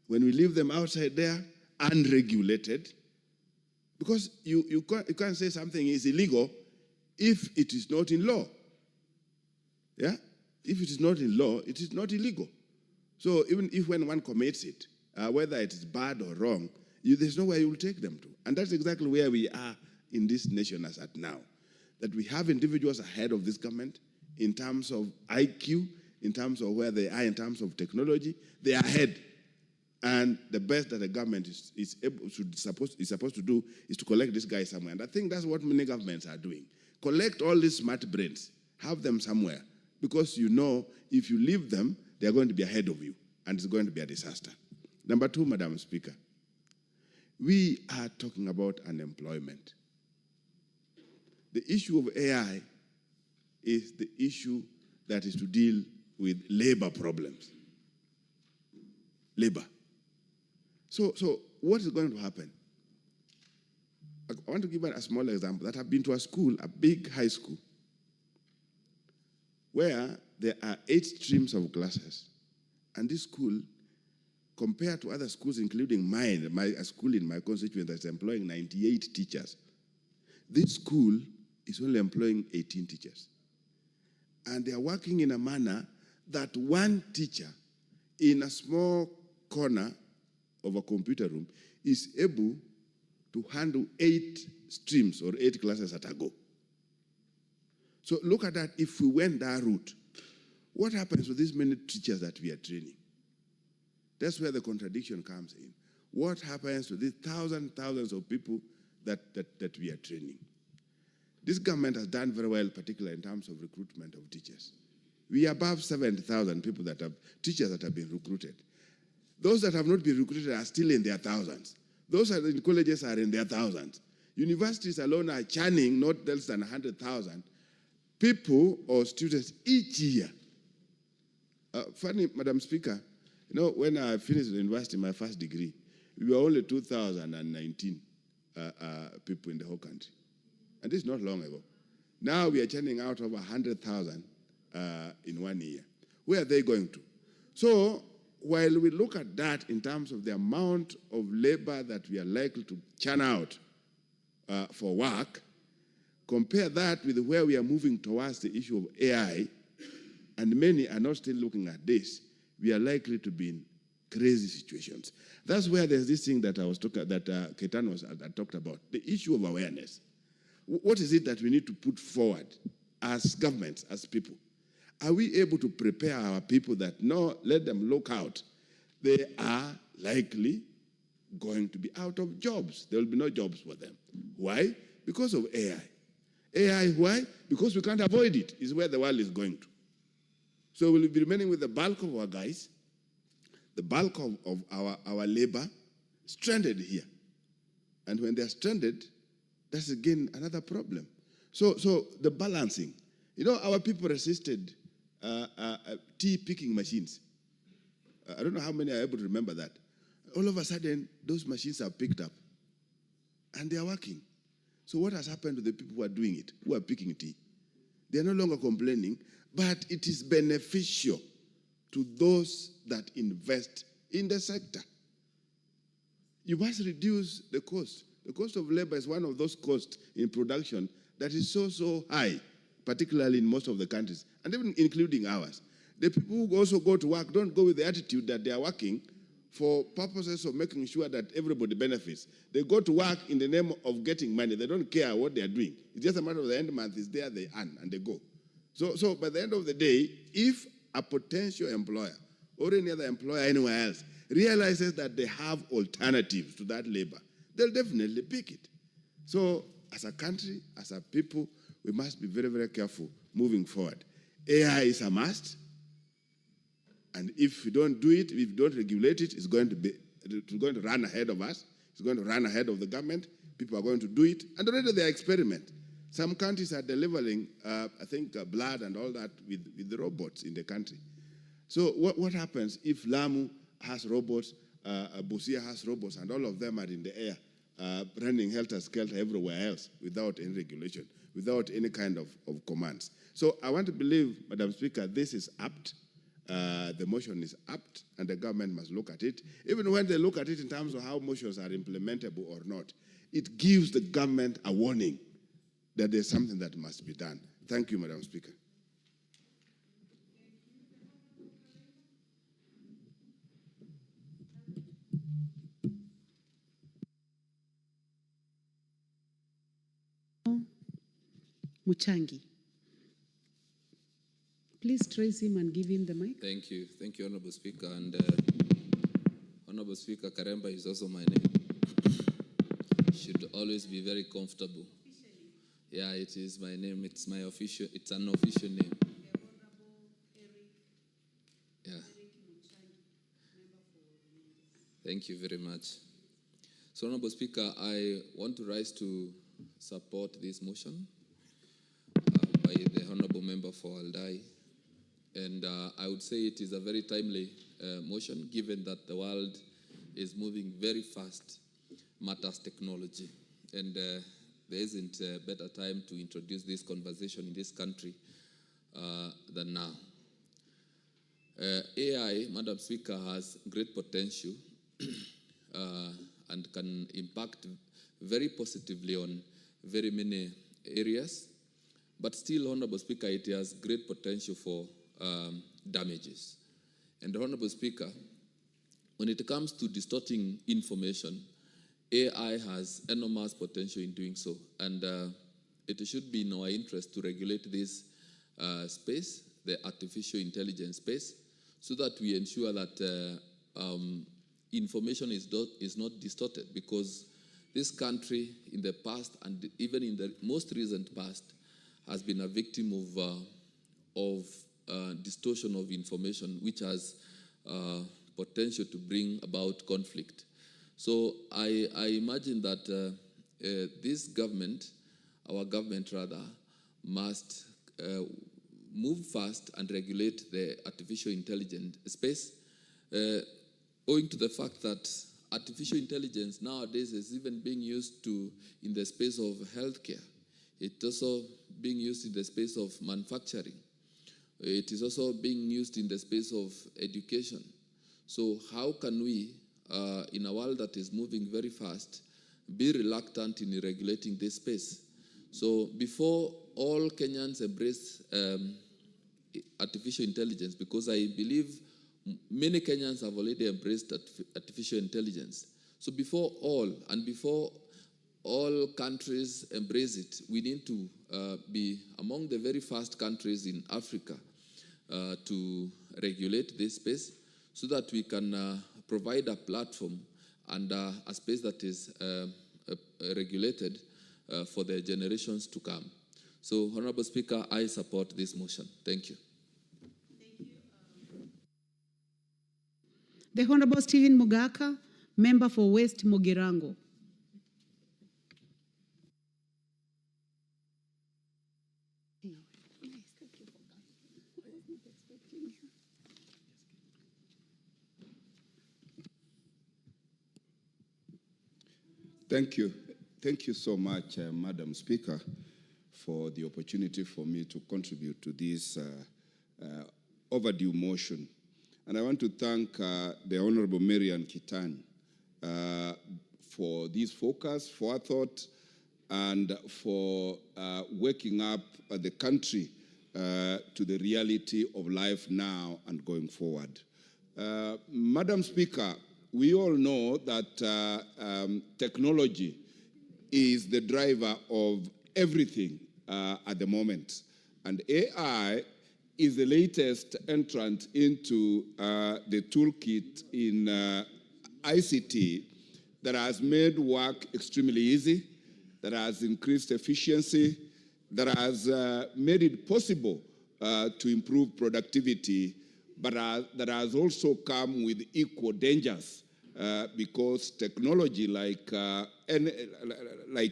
when we leave them outside there, unregulated, because you can't say something is illegal if it is not in law. Yeah? If it is not in law, it is not illegal. So even if when one commits it, whether it is bad or wrong, there's nowhere you will take them to. And that's exactly where we are in this nation as at now. That we have individuals ahead of this government in terms of IQ, in terms of where they are, in terms of technology. They are ahead. And the best that the government is supposed to do is to collect this guy somewhere. And I think that's what many governments are doing. Collect all these smart brains, have them somewhere, because you know if you leave them, they are going to be ahead of you, and it's going to be a disaster. Number two, Madam Speaker, we are talking about unemployment. The issue of AI is the issue that is to deal with labor problems. Labor. So what is going to happen? I want to give a small example that I've been to a school, a big high school, where there are 8 streams of classes. And this school, compared to other schools, including mine, a school in my constituency that's employing 98 teachers, this school is only employing 18 teachers. And they are working in a manner that one teacher in a small corner of a computer room is able to handle 8 streams or 8 classes at a go. So look at that. If we went that route, what happens to these many teachers that we are training? That's where the contradiction comes in. What happens to these thousands of people that we are training? This government has done very well, particularly in terms of recruitment of teachers. We are above 70,000 people teachers that have been recruited. Those that have not been recruited are still in their thousands. Those that are in colleges are in their thousands. Universities alone are churning not less than 100,000 people or students each year. Funny, Madam Speaker, when I finished the university, my first degree, we were only 2,019 people in the whole country. And this is not long ago. Now we are churning out over 100,000 in 1 year. Where are they going to? So while we look at that in terms of the amount of labor that we are likely to churn out for work, compare that with where we are moving towards the issue of AI, and many are not still looking at this, we are likely to be in crazy situations. That's where there's this thing that I was talking, that Ketan talked about, the issue of awareness. What is it that we need to put forward as governments, as people? Are we able to prepare our people that, no, let them look out? They are likely going to be out of jobs. There will be no jobs for them. Why? Because of AI. AI, why? Because we can't avoid it, is where the world is going to. So we'll be remaining with the bulk of our guys, the bulk of our labor, stranded here. And when they're stranded, that's again another problem. So the balancing. Our people resisted tea picking machines. I don't know how many are able to remember that. All of a sudden, those machines are picked up, and they are working. So what has happened to the people who are doing it, who are picking tea? They are no longer complaining, but it is beneficial to those that invest in the sector. You must reduce the cost. The cost of labor is one of those costs in production that is so high, particularly in most of the countries, and even including ours. The people who also go to work don't go with the attitude that they are working for purposes of making sure that everybody benefits. They go to work in the name of getting money. They don't care what they are doing. It's just a matter of the end month is there, they earn, and they go. So by the end of the day, if a potential employer or any other employer anywhere else realizes that they have alternatives to that labor, they'll definitely pick it. So as a country, as a people, we must be very, very careful moving forward. AI is a must. And if we don't do it, if we don't regulate it, it's going to run ahead of us. It's going to run ahead of the government. People are going to do it. And already they are experimenting. Some countries are delivering, blood and all that with the robots in the country. So what happens if Lamu has robots, Busia has robots, and all of them are in the air, running helter-skelter everywhere else without any regulation, without any kind of commands? So I want to believe, Madam Speaker, this is apt. The motion is apt, and the government must look at it. Even when they look at it in terms of how motions are implementable or not, it gives the government a warning that there's something that must be done. Thank you, Madam Speaker. Muchangi. Please trace him and give him the mic. Thank you, Honorable Speaker. And Honorable Speaker, Karemba is also my name. Should always be very comfortable. Yeah, it is my name. It's an official name. Yeah. Thank you very much. So, Honorable Speaker, I want to rise to support this motion by the Honorable Member for Aldai. And I would say it is a very timely motion, given that the world is moving very fast, matters technology. And there isn't a better time to introduce this conversation in this country than now. AI, Madam Speaker, has great potential and can impact very positively on very many areas but still, Honorable Speaker, it has great potential for damages. And Honorable Speaker, when it comes to distorting information, AI has enormous potential in doing so, and it should be in our interest to regulate this space, the artificial intelligence space, so that we ensure that information is not distorted, because this country in the past and even in the most recent past has been a victim of distortion of information, which has potential to bring about conflict. So I imagine that this government, our government rather, must move fast and regulate the artificial intelligence space, owing to the fact that artificial intelligence nowadays is even being used in the space of healthcare. It's also being used in the space of manufacturing. It is also being used in the space of education. So how can we, in a world that is moving very fast, be reluctant in regulating this space? So before all Kenyans embrace artificial intelligence, because I believe many Kenyans have already embraced artificial intelligence. So before all countries embrace it, we need to be among the very first countries in Africa to regulate this space, so that we can provide a platform and a space that is regulated for the generations to come. So, Honorable Speaker, I support this motion. Thank you. The Honorable Stephen Mugaka, Member for West Mogirango. Thank you. Thank you so much, Madam Speaker, for the opportunity for me to contribute to this overdue motion. And I want to thank the Honorable Marian Kitani for this focus, forethought, and for waking up the country to the reality of life now and going forward. Madam Speaker, we all know that technology is the driver of everything at the moment. And AI is the latest entrant into the toolkit in ICT that has made work extremely easy, that has increased efficiency, that has made it possible to improve productivity, but that has also come with equal dangers. Because technology, like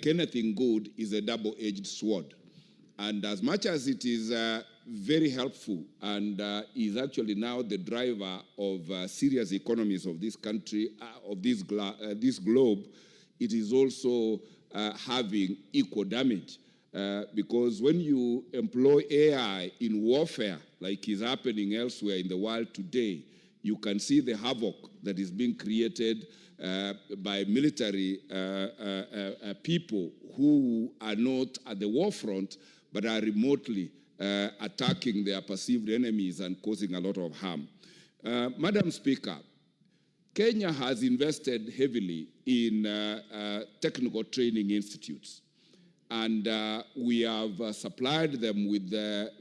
anything good, is a double-edged sword. And as much as it is very helpful and is actually now the driver of serious economies of this country, of this globe, it is also having equal damage. Because when you employ AI in warfare, like is happening elsewhere in the world today, you can see the havoc that is being created by military people who are not at the war front, but are remotely attacking their perceived enemies and causing a lot of harm. Madam Speaker, Kenya has invested heavily in technical training institutes. And we have supplied them with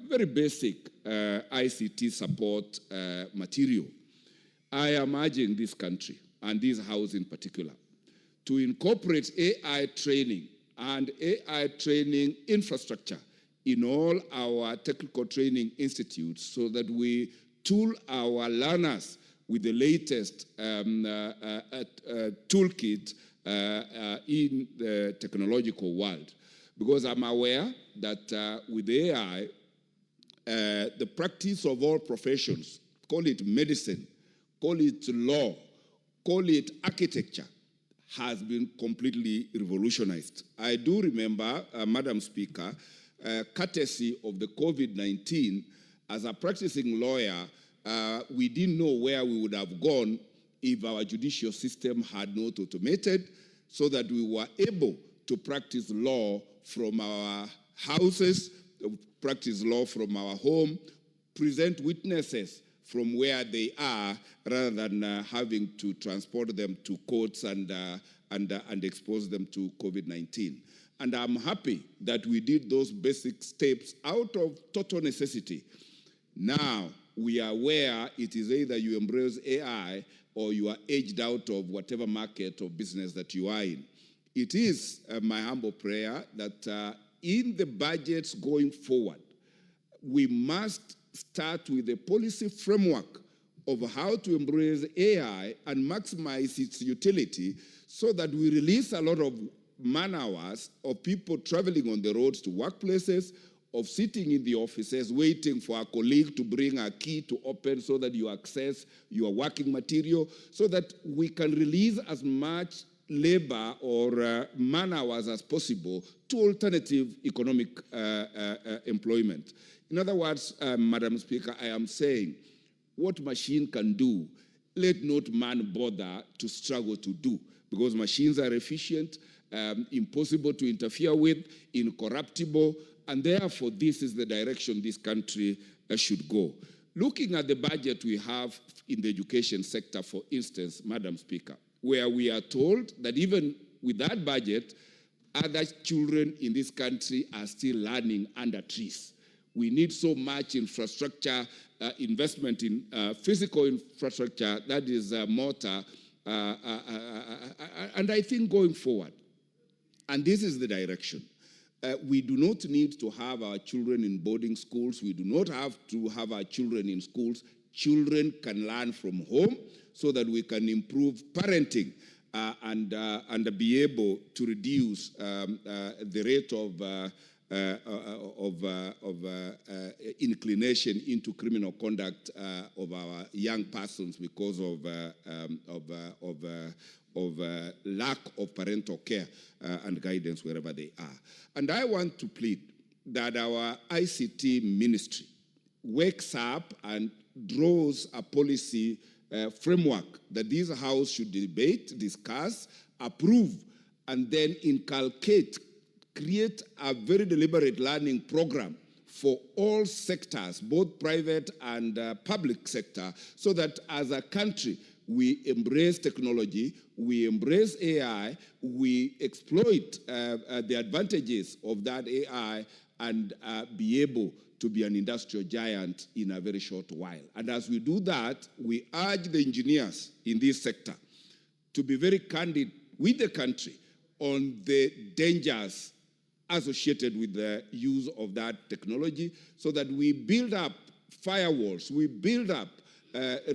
very basic ICT support material. I am urging this country, and this House in particular, to incorporate AI training and AI training infrastructure in all our technical training institutes so that we tool our learners with the latest toolkit in the technological world. Because I'm aware that with AI, the practice of all professions, call it medicine, call it law, call it architecture, has been completely revolutionized. I do remember, Madam Speaker, courtesy of the COVID-19, as a practicing lawyer, we didn't know where we would have gone if our judicial system had not automated, so that we were able to practice law from our houses practice law from our home, present witnesses from where they are, rather than having to transport them to courts and expose them to COVID-19. And I'm happy that we did those basic steps out of total necessity. Now, we are aware it is either you embrace AI or you are aged out of whatever market or business that you are in. It is my humble prayer that in the budgets going forward, we must start with a policy framework of how to embrace AI and maximize its utility so that we release a lot of man hours of people traveling on the roads to workplaces, of sitting in the offices waiting for a colleague to bring a key to open so that you access your working material, so that we can release as much labor or man hours as possible to alternative economic employment. In other words, Madam Speaker, I am saying what machine can do, let not man bother to struggle to do, because machines are efficient, impossible to interfere with, incorruptible, and therefore this is the direction this country should go. Looking at the budget we have in the education sector, for instance, Madam Speaker, where we are told that even with that budget, other children in this country are still learning under trees. We need so much infrastructure, investment in physical infrastructure, that is mortar, and I think going forward, and this is the direction, we do not need to have our children in boarding schools. We do not have to have our children in schools. Children can learn from home so that we can improve parenting and be able to reduce the rate of inclination into criminal conduct of our young persons because of lack of parental care and guidance wherever they are. And I want to plead that our ICT ministry wakes up and draws a policy framework that this House should debate, discuss, approve, and then inculcate, create a very deliberate learning program for all sectors, both private and public sector, so that as a country, we embrace technology, we embrace AI, we exploit the advantages of that AI and be able to be an industrial giant in a very short while. And as we do that, we urge the engineers in this sector to be very candid with the country on the dangers associated with the use of that technology so that we build up firewalls, we build up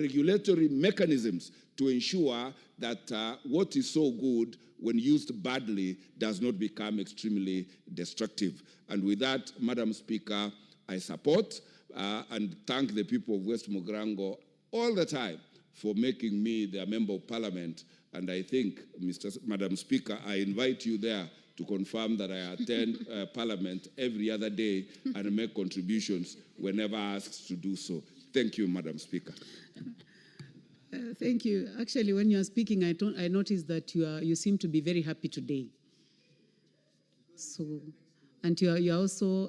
regulatory mechanisms to ensure that what is so good when used badly does not become extremely destructive. And with that, Madam Speaker, I support and thank the people of West Mogrango all the time for making me their member of parliament. And I think, Madam Speaker, I invite you there to confirm that I attend parliament every other day and make contributions whenever asked to do so. Thank you, Madam Speaker. Thank you. Actually, when you are speaking, I noticed that you seem to be very happy today. So, and you are also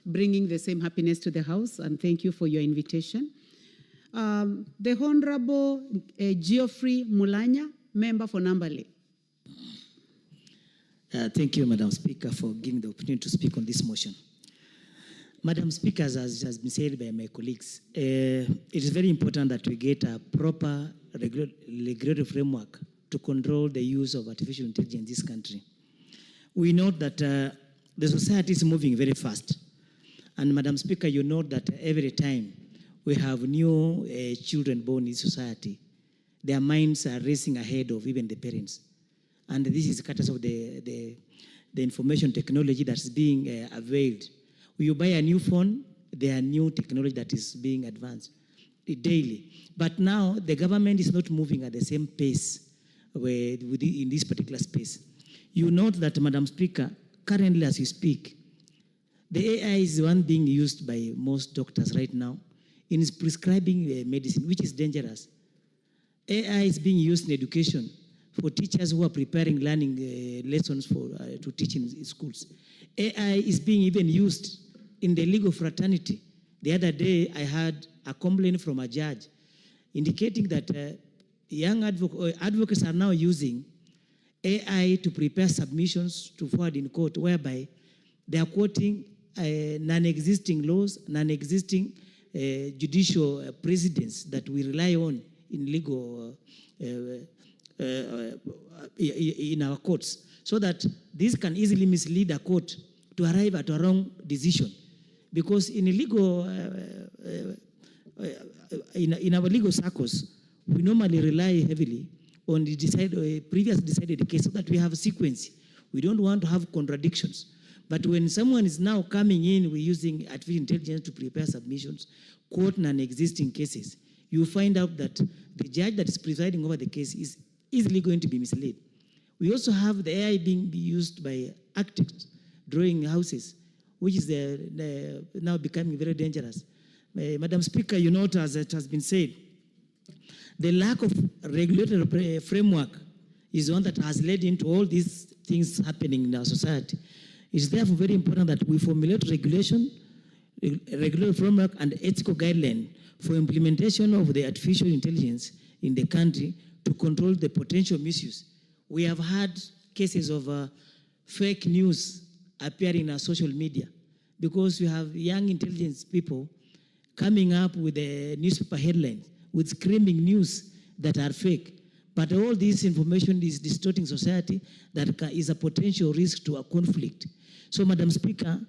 bringing the same happiness to the House, and thank you for your invitation. The Honorable Geoffrey Mulanya, member for Nambale. Thank you, Madam Speaker, for giving the opportunity to speak on this motion. Madam Speaker, as has been said by my colleagues, it is very important that we get a proper regulatory framework to control the use of artificial intelligence in this country. We know that the society is moving very fast. And Madam Speaker, you know that every time we have new children born in society, their minds are racing ahead of even the parents. And this is courtesy of the information technology that's being availed. When you buy a new phone, there are new technology that is being advanced daily. But now the government is not moving at the same pace in this particular space. You note that, Madam Speaker, currently as you speak, the AI is one being used by most doctors right now in prescribing medicine, which is dangerous. AI is being used in education for teachers who are preparing learning lessons to teach in schools. AI is being even used in the legal fraternity. The other day, I had a complaint from a judge indicating that young advocates are now using AI to prepare submissions to forward in court, whereby they are quoting non-existing laws, non-existing judicial precedents that we rely on in legal, in our courts, so that this can easily mislead a court to arrive at a wrong decision. Because in our legal circles, we normally rely heavily on the previous decided case so that we have a sequence. We don't want to have contradictions. But when someone is now coming in, we're using artificial intelligence to prepare submissions, quote non-existing cases, you find out that the judge that is presiding over the case is easily going to be misled. We also have the AI being used by architects drawing houses, which is now becoming very dangerous. Madam Speaker, you note, as it has been said, the lack of regulatory framework is one that has led into all these things happening in our society. It's therefore very important that we formulate regulatory framework and ethical guidelines for implementation of the artificial intelligence in the country to control the potential misuse. We have had cases of fake news appearing on social media because we have young intelligence people coming up with the newspaper headlines with screaming news that are fake. But all this information is distorting society that is a potential risk to a conflict. So, Madam Speaker,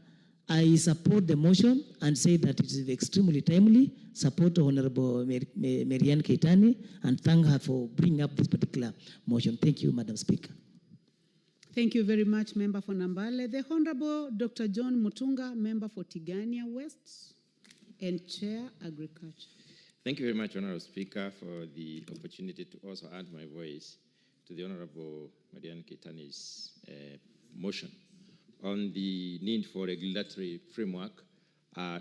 I support the motion and say that it is extremely timely. Support Honorable Marianne Keitany and thank her for bringing up this particular motion. Thank you, Madam Speaker. Thank you very much, Member for Nambale. The Honorable Dr. John Mutunga, Member for Tigania West and Chair Agriculture. Thank you very much, Honorable Speaker, for the opportunity to also add my voice to the Honorable Marianne Keitany's motion on the need for regulatory framework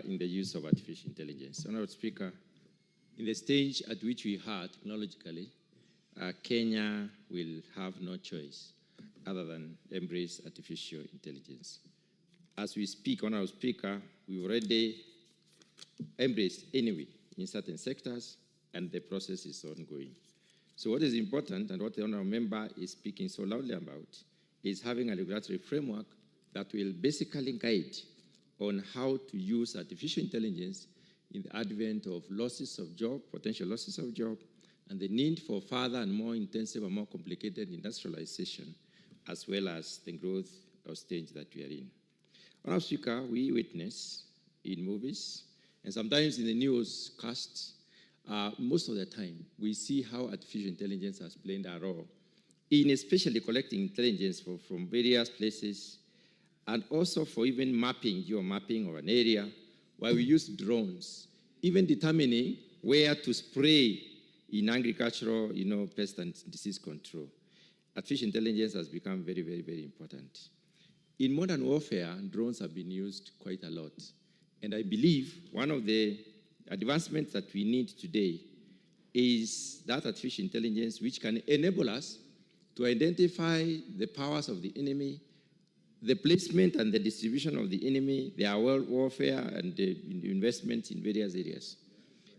in the use of artificial intelligence. Honorable Speaker, in the stage at which we are technologically, Kenya will have no choice other than embrace artificial intelligence. As we speak, Honorable Speaker, we've already embraced anyway in certain sectors, and the process is ongoing. So what is important, and what the Honourable Member is speaking so loudly about, is having a regulatory framework that will basically guide on how to use artificial intelligence in the advent of losses of job, potential losses of job, and the need for further and more intensive and more complicated industrialization, as well as the growth of stage that we are in. Honourable Speaker, we witness in movies, and sometimes in the newscasts, most of the time, we see how artificial intelligence has played a role in especially collecting intelligence from various places, and also for even mapping, geo-mapping of an area, where we use drones, even determining where to spray in agricultural, pest and disease control. Artificial intelligence has become very, very, very important. In modern warfare, drones have been used quite a lot. And I believe one of the advancements that we need today is that artificial intelligence which can enable us to identify the powers of the enemy, the placement and the distribution of the enemy, their warfare and the investments in various areas.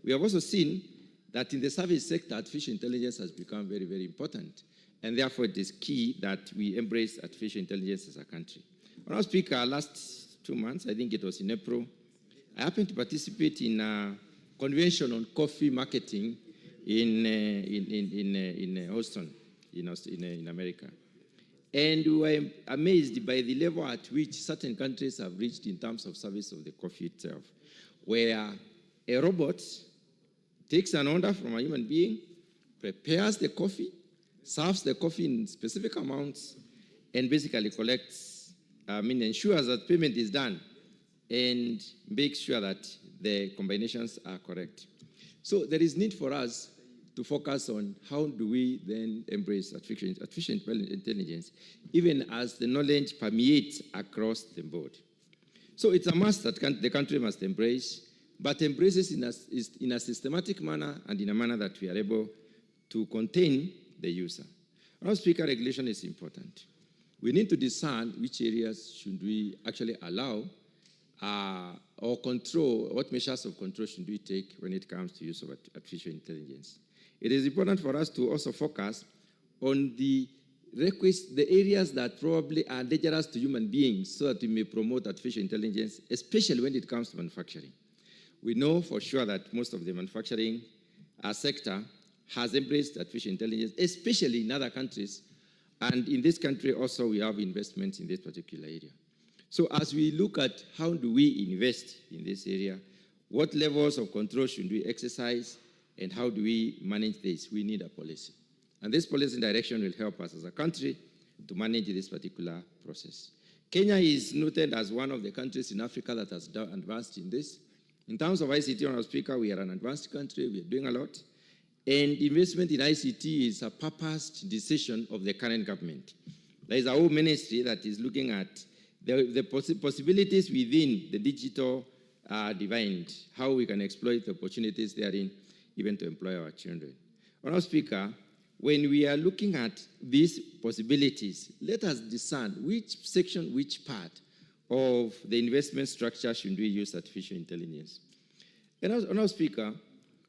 We have also seen that in the service sector, artificial intelligence has become very, very important. And therefore, it is key that we embrace artificial intelligence as a country. Honourable Speaker, last 2 months, I think it was in April, I happened to participate in a convention on coffee marketing in Houston, in America. And we were amazed by the level at which certain countries have reached in terms of service of the coffee itself, where a robot takes an order from a human being, prepares the coffee, serves the coffee in specific amounts, and basically ensures that payment is done and makes sure that the combinations are correct. So there is need for us to focus on how do we then embrace artificial intelligence, even as the knowledge permeates across the board. So it's a must that the country must embrace, but embraces in a systematic manner and in a manner that we are able to contain the user. Our Speaker, regulation is important. We need to discern which areas should we actually allow or control, what measures of control should we take when it comes to use of artificial intelligence? It is important for us to also focus on the areas that probably are dangerous to human beings so that we may promote artificial intelligence, especially when it comes to manufacturing. We know for sure that most of the manufacturing sector has embraced artificial intelligence, especially in other countries. And in this country also, we have investments in this particular area. So as we look at how do we invest in this area, what levels of control should we exercise, and how do we manage this? We need a policy. And this policy direction will help us as a country to manage this particular process. Kenya is noted as one of the countries in Africa that has advanced in this. In terms of ICT, Honourable Speaker, we are an advanced country. We are doing a lot. And investment in ICT is a purposed decision of the current government. There is a whole ministry that is looking at the possibilities within the digital divide, how we can exploit the opportunities therein, even to employ our children. Honourable Speaker, when we are looking at these possibilities, let us discern which section, which part of the investment structure should we use artificial intelligence. And Honourable Speaker,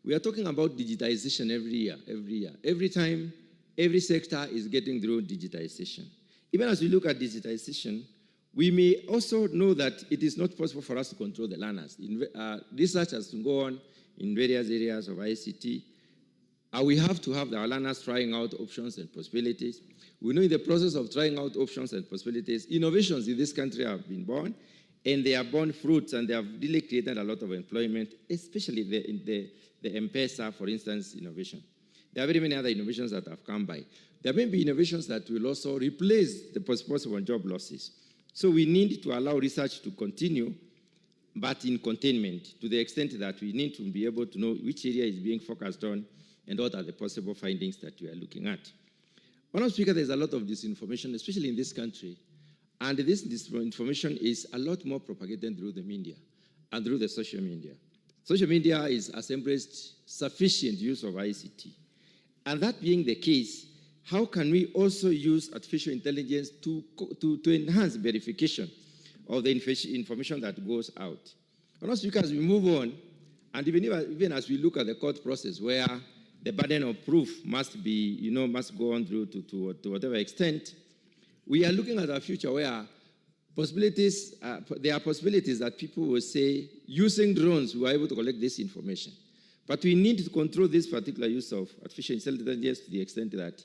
we are talking about digitization every year. Every time, every sector is getting through digitization. Even as we look at digitization, we may also know that it is not possible for us to control the learners. Research has to go on in various areas of ICT. We have to have our learners trying out options and possibilities. We know in the process of trying out options and possibilities, innovations in this country have been born, and they are born fruits, and they have really created a lot of employment, especially the M-Pesa, for instance, innovation. There are very many other innovations that have come by. There may be innovations that will also replace the possible job losses. So we need to allow research to continue, but in containment, to the extent that we need to be able to know which area is being focused on and what are the possible findings that we are looking at. Honourable Speaker, there's a lot of disinformation, especially in this country, and this disinformation is a lot more propagated through the media and through the social media. Social media has embraced sufficient use of ICT. And that being the case, how can we also use artificial intelligence to enhance verification of the information that goes out? Honourable Speaker, as we move on, and even as we look at the court process where the burden of proof must go on through to whatever extent, we are looking at a future where there are possibilities that people will say, using drones, we are able to collect this information. But we need to control this particular use of artificial intelligence to the extent that,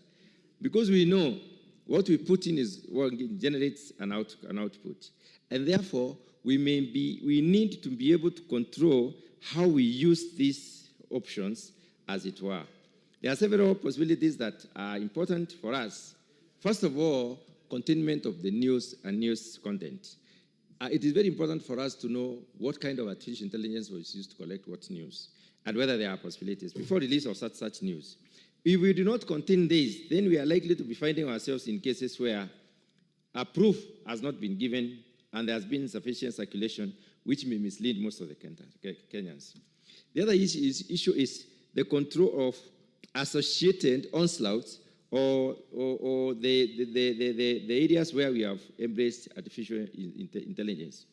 because we know what we put in is what generates an output. And therefore, we need to be able to control how we use these options, as it were. There are several possibilities that are important for us. First of all, containment of the news and news content. It is very important for us to know what kind of artificial intelligence was used to collect what news and whether there are possibilities before release of such news. If we do not contain this, then we are likely to be finding ourselves in cases where a proof has not been given and there has been sufficient circulation, which may mislead most of the Kenyans. The other issue is the control of associated onslaughts or the areas where we have embraced artificial intelligence.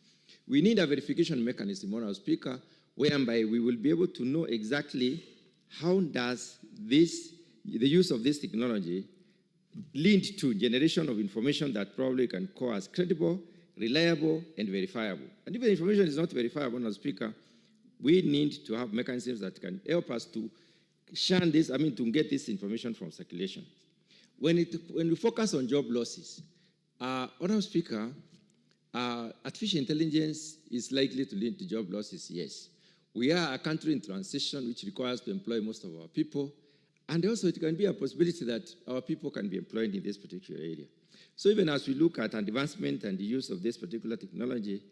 We need a verification mechanism, Honourable Speaker, whereby we will be able to know exactly how does the use of this technology lead to generation of information that probably can call as credible, reliable, and verifiable. And if the information is not verifiable, Honourable Speaker, we need to have mechanisms that can help us to shun this, to get this information from circulation. When we focus on job losses, Honourable Speaker, artificial intelligence is likely to lead to job losses, yes. We are a country in transition which requires to employ most of our people, and also it can be a possibility that our people can be employed in this particular area. So even as we look at advancement and the use of this particular technology,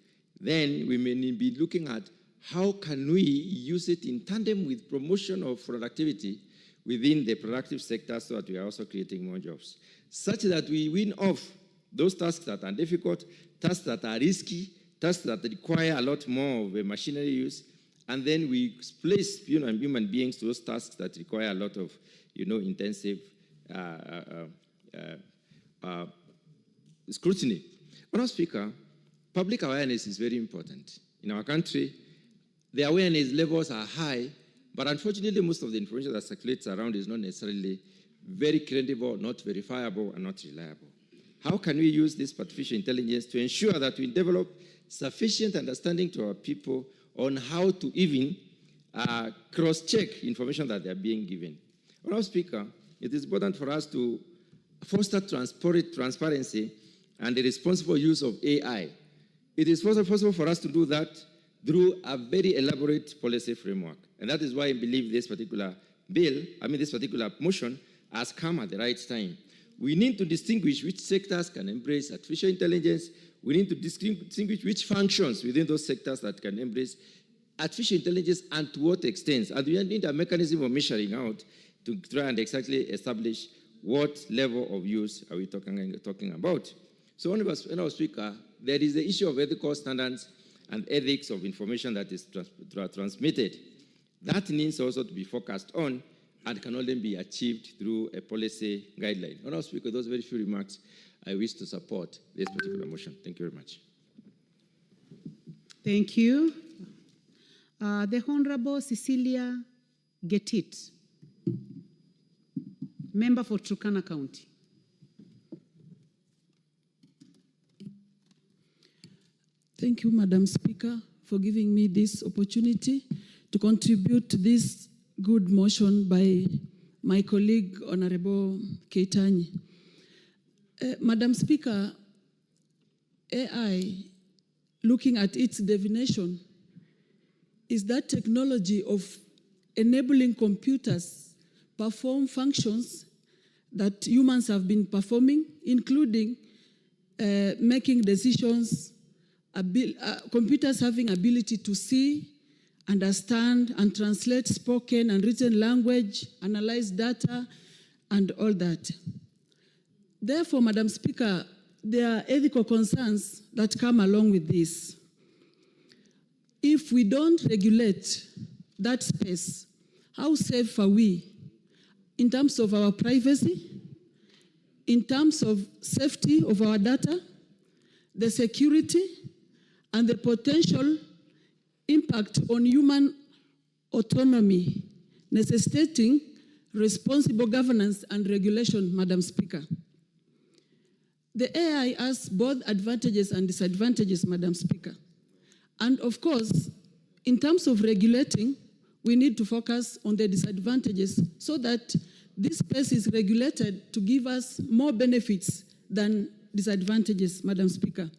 then we may be looking at how can we use it in tandem with promotion of productivity within the productive sector so that we are also creating more jobs, such that we win off those tasks that are difficult, tasks that are risky, tasks that require a lot more of machinery use, and then we place human beings to those tasks that require a lot of intensive scrutiny. Honourable Speaker, public awareness is very important. In our country, the awareness levels are high, but unfortunately, most of the information that circulates around is not necessarily very credible, not verifiable, and not reliable. How can we use this artificial intelligence to ensure that we develop sufficient understanding to our people on how to even cross-check information that they are being given? Honourable Speaker, it is important for us to foster transparency and the responsible use of AI. It is possible for us to do that through a very elaborate policy framework. And that is why I believe this particular this particular motion has come at the right time. We need to distinguish which sectors can embrace artificial intelligence. We need to distinguish which functions within those sectors that can embrace artificial intelligence and to what extent. And we need a mechanism of measuring out to try and exactly establish what level of use are we talking about. So, Honourable Speaker, there is the issue of ethical standards and ethics of information that is transmitted. That needs also to be focused on and can only be achieved through a policy guideline. Honourable Speaker, those very few remarks, I wish to support this particular motion. Thank you very much. Thank you. The Honourable Cecilia Getit, member for Turkana County. Thank you, Madam Speaker, for giving me this opportunity to contribute to this good motion by my colleague, Honorable Keitany. Madam Speaker, AI, looking at its definition, is that technology of enabling computers perform functions that humans have been performing, including making decisions, computers having ability to see, understand, and translate spoken and written language, analyze data, and all that. Therefore, Madam Speaker, there are ethical concerns that come along with this. If we don't regulate that space, how safe are we in terms of our privacy, in terms of safety of our data, the security, and the potential impact on human autonomy, necessitating responsible governance and regulation, Madam Speaker. The AI has both advantages and disadvantages, Madam Speaker. And of course, in terms of regulating, we need to focus on the disadvantages so that this space is regulated to give us more benefits than disadvantages, Madam Speaker.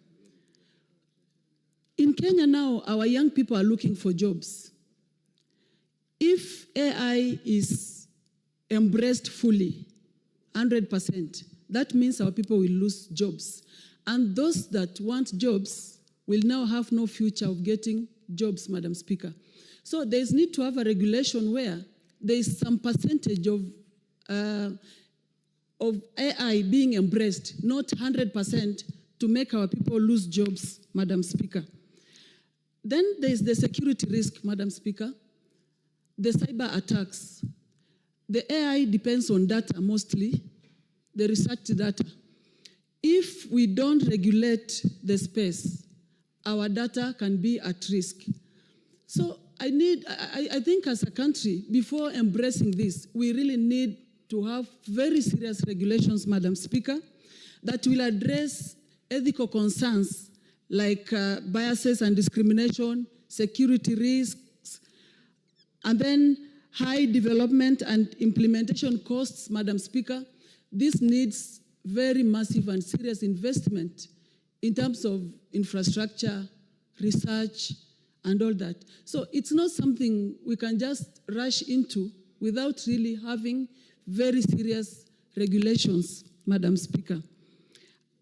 In Kenya now, our young people are looking for jobs. If AI is embraced fully, 100%, that means our people will lose jobs. And those that want jobs will now have no future of getting jobs, Madam Speaker. So there's need to have a regulation where there is some percentage of AI being embraced, not 100%, to make our people lose jobs, Madam Speaker. Then there's the security risk, Madam Speaker, the cyber attacks. The AI depends on data mostly, the research data. If we don't regulate the space, our data can be at risk. So I think as a country, before embracing this, we really need to have very serious regulations, Madam Speaker, that will address ethical concerns like biases and discrimination, security risks, and then high development and implementation costs, Madam Speaker. This needs very massive and serious investment in terms of infrastructure, research, and all that. So it's not something we can just rush into without really having very serious regulations, Madam Speaker.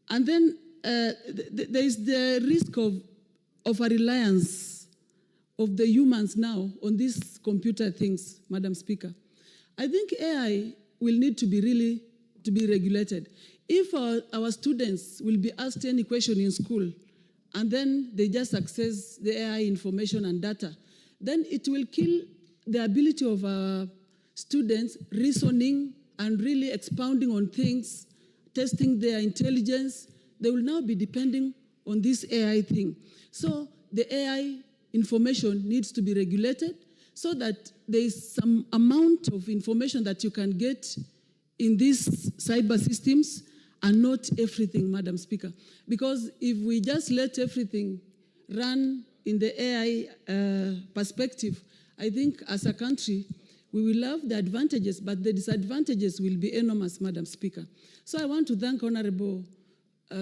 And then there is the risk of a reliance of the humans now on these computer things, Madam Speaker. I think AI will need to be regulated. If our students will be asked any question in school and then they just access the AI information and data, then it will kill the ability of our students reasoning and really expounding on things, testing their intelligence. They will now be depending on this AI thing. So the AI information needs to be regulated so that there is some amount of information that you can get in these cyber systems and not everything, Madam Speaker. Because if we just let everything run in the AI perspective, I think as a country, we will have the advantages, but the disadvantages will be enormous, Madam Speaker. So I want to thank Honorable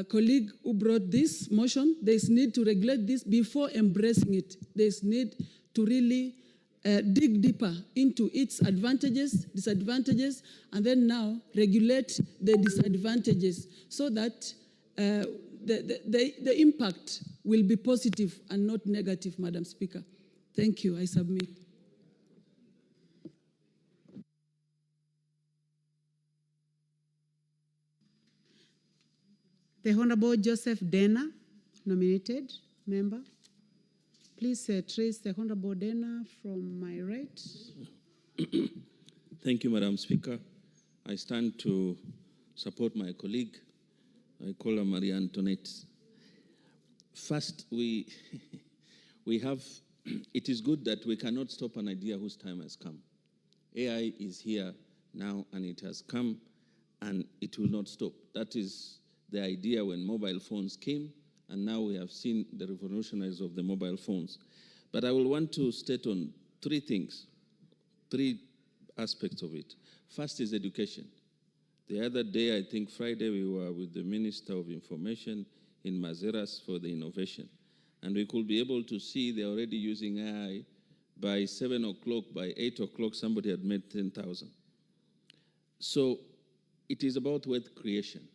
colleague who brought this motion. There's need to regulate this before embracing it. There's need to really dig deeper into its advantages, disadvantages, and then now regulate the disadvantages so that the impact will be positive and not negative, Madam Speaker. Thank you. I submit. The Honorable Joseph Dena, nominated member. Please trace the Honorable Dena from my right. Thank you, Madam Speaker. I stand to support my colleague. I call her Maria Antoinette. First, we have, it is good that we cannot stop an idea whose time has come. AI is here now and it has come and it will not stop. That is the idea when mobile phones came, and now we have seen the revolutionaries of the mobile phones. But I will want to state on three things, three aspects of it. First is education. The other day, I think Friday, we were with the Minister of Information in Mazeras for the innovation. And we could be able to see they're already using AI. By 7 o'clock, by 8 o'clock, somebody had made 10,000. So it is about wealth creation.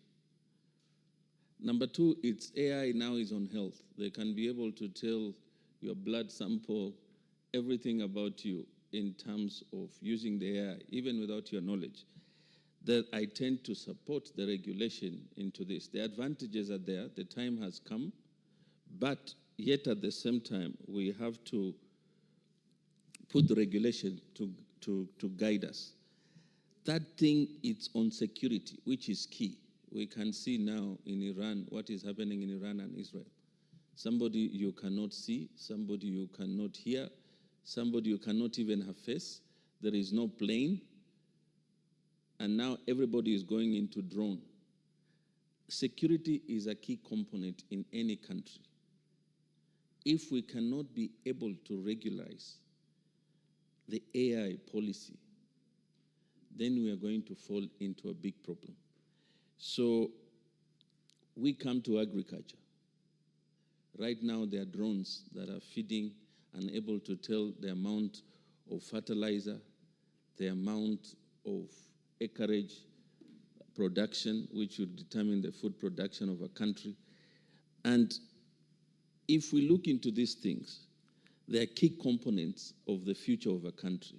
Number two, it's AI now is on health. They can be able to tell your blood sample, everything about you in terms of using the AI, even without your knowledge. That I tend to support the regulation into this. The advantages are there, the time has come, but yet at the same time, we have to put the regulation to guide us. Third thing, it's on security, which is key. We can see now in Iran what is happening in Iran and Israel. Somebody you cannot see, somebody you cannot hear, somebody you cannot even have face. There is no plane. And now everybody is going into drone. Security is a key component in any country. If we cannot be able to regularize the AI policy, then we are going to fall into a big problem. So we come to agriculture. Right now, there are drones that are feeding and able to tell the amount of fertilizer, the amount of acreage production, which would determine the food production of a country. And if we look into these things, they are key components of the future of a country.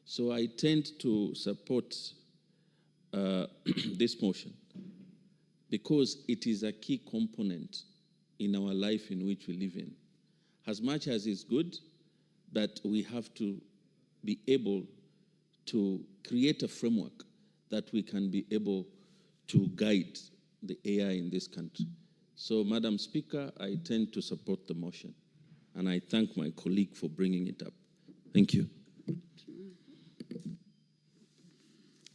So I tend to support this motion because it is a key component in our life in which we live in. As much as it's good, but we have to be able to create a framework that we can be able to guide the AI in this country. So, Madam Speaker, I tend to support the motion, and I thank my colleague for bringing it up. Thank you.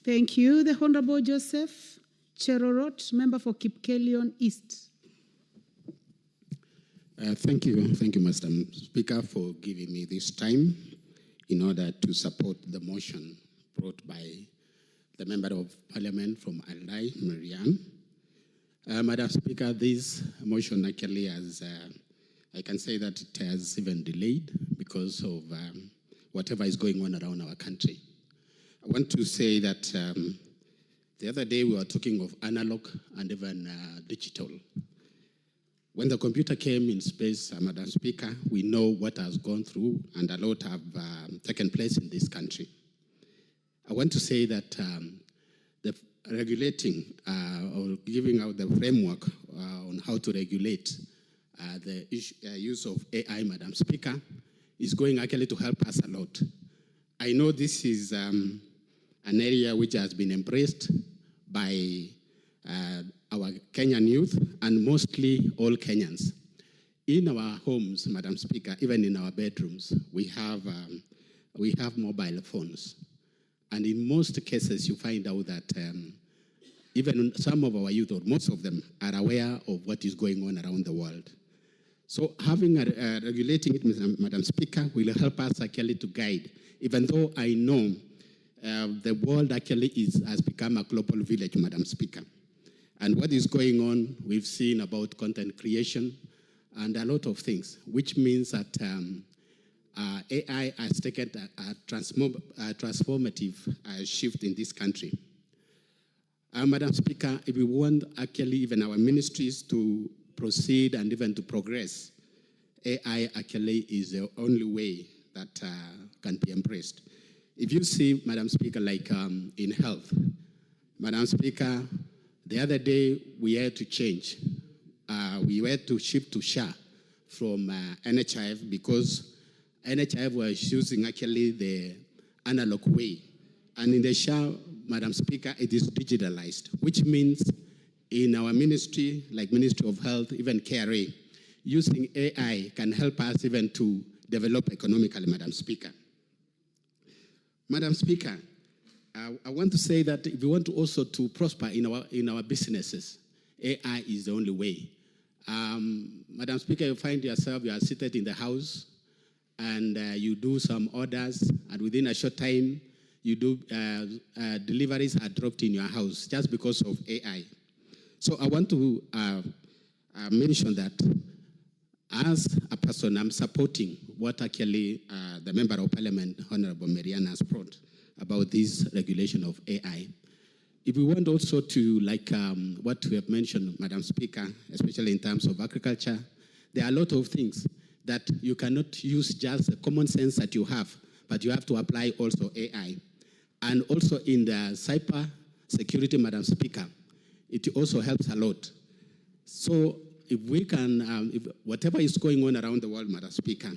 Thank you. The Honorable Joseph Cherorot, member for Kipkelion East. Thank you, Mr. Speaker, for giving me this time in order to support the motion brought by the Member of Parliament from Aldai, Marianne. Madam Speaker, this motion actually has, I can say that it has even delayed because of whatever is going on around our country. I want to say that the other day we were talking of analog and even digital. When the computer came in space, Madam Speaker, we know what has gone through and a lot have taken place in this country. I want to say that the regulating or giving out the framework on how to regulate the use of AI, Madam Speaker, is going actually to help us a lot. I know this is an area which has been embraced by our Kenyan youth and mostly all Kenyans. In our homes, Madam Speaker, even in our bedrooms, we have mobile phones. And in most cases, you find out that even some of our youth, or most of them, are aware of what is going on around the world. So having regulating it, Madam Speaker, will help us actually to guide, even though I know the world actually has become a global village, Madam Speaker. And what is going on, we've seen about content creation and a lot of things, which means that AI has taken a transformative shift in this country. Madam Speaker, if we want actually even our ministries to proceed and even to progress, AI actually is the only way that can be embraced. If you see, Madam Speaker, like in health, Madam Speaker, the other day we had to change. We had to shift to SHA from NHIF because NHIF was using actually the analog way. And in the SHA, Madam Speaker, it is digitalized, which means in our ministry, like Ministry of Health, even KRA, using AI can help us even to develop economically, Madam Speaker. Madam Speaker, I want to say that if we want to also to prosper in our businesses, AI is the only way. Madam Speaker, you find yourself, you are seated in the house, and you do some orders, and within a short time, you do deliveries are dropped in your house just because of AI. So I want to mention that as a person, I'm supporting what actually the Member of Parliament, Honorable Marianne, has brought about this regulation of AI. If we want also to, like what we have mentioned, Madam Speaker, especially in terms of agriculture, there are a lot of things that you cannot use just the common sense that you have, but you have to apply also AI. And also in the cyber security, Madam Speaker, it also helps a lot. So if we can, if whatever is going on around the world, Madam Speaker,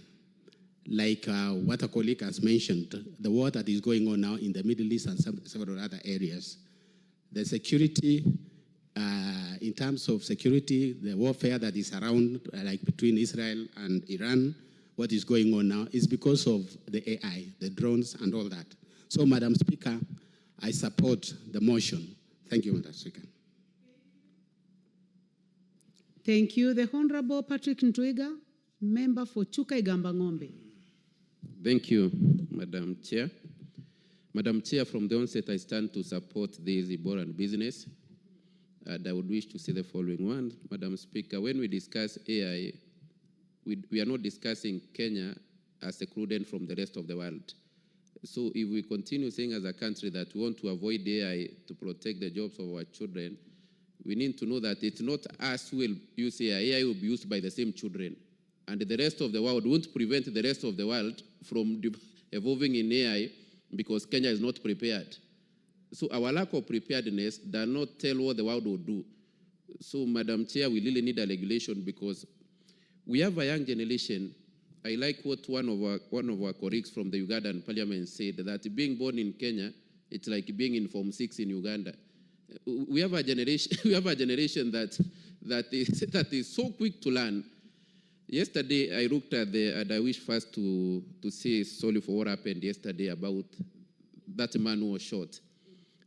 like what a colleague has mentioned, the war that is going on now in the Middle East and several other areas, the security, in terms of security, the warfare that is around, like between Israel and Iran, what is going on now is because of the AI, the drones and all that. So, Madam Speaker, I support the motion. Thank you, Madam Speaker. Thank you. The Honorable Patrick Ntwiga, member for Chuka Igamba Ng'ombe. Thank you, Madam Chair. Madam Chair, from the onset, I stand to support this Ebola business. And I would wish to say the following one. Madam Speaker, when we discuss AI, we are not discussing Kenya as excluded from the rest of the world. So if we continue saying as a country that we want to avoid AI to protect the jobs of our children, we need to know that it's not us who will use AI. AI will be used by the same children. And the rest of the world won't prevent the rest of the world from evolving in AI because Kenya is not prepared. So our lack of preparedness does not tell what the world will do. So, Madam Chair, we really need a regulation because we have a young generation. I like what one of our colleagues from the Ugandan Parliament said, that being born in Kenya, it's like being in Form 6 in Uganda. We have a generation. We have a generation that is so quick to learn. Yesterday, I looked at and I wish first to say sorry for what happened yesterday about that man who was shot.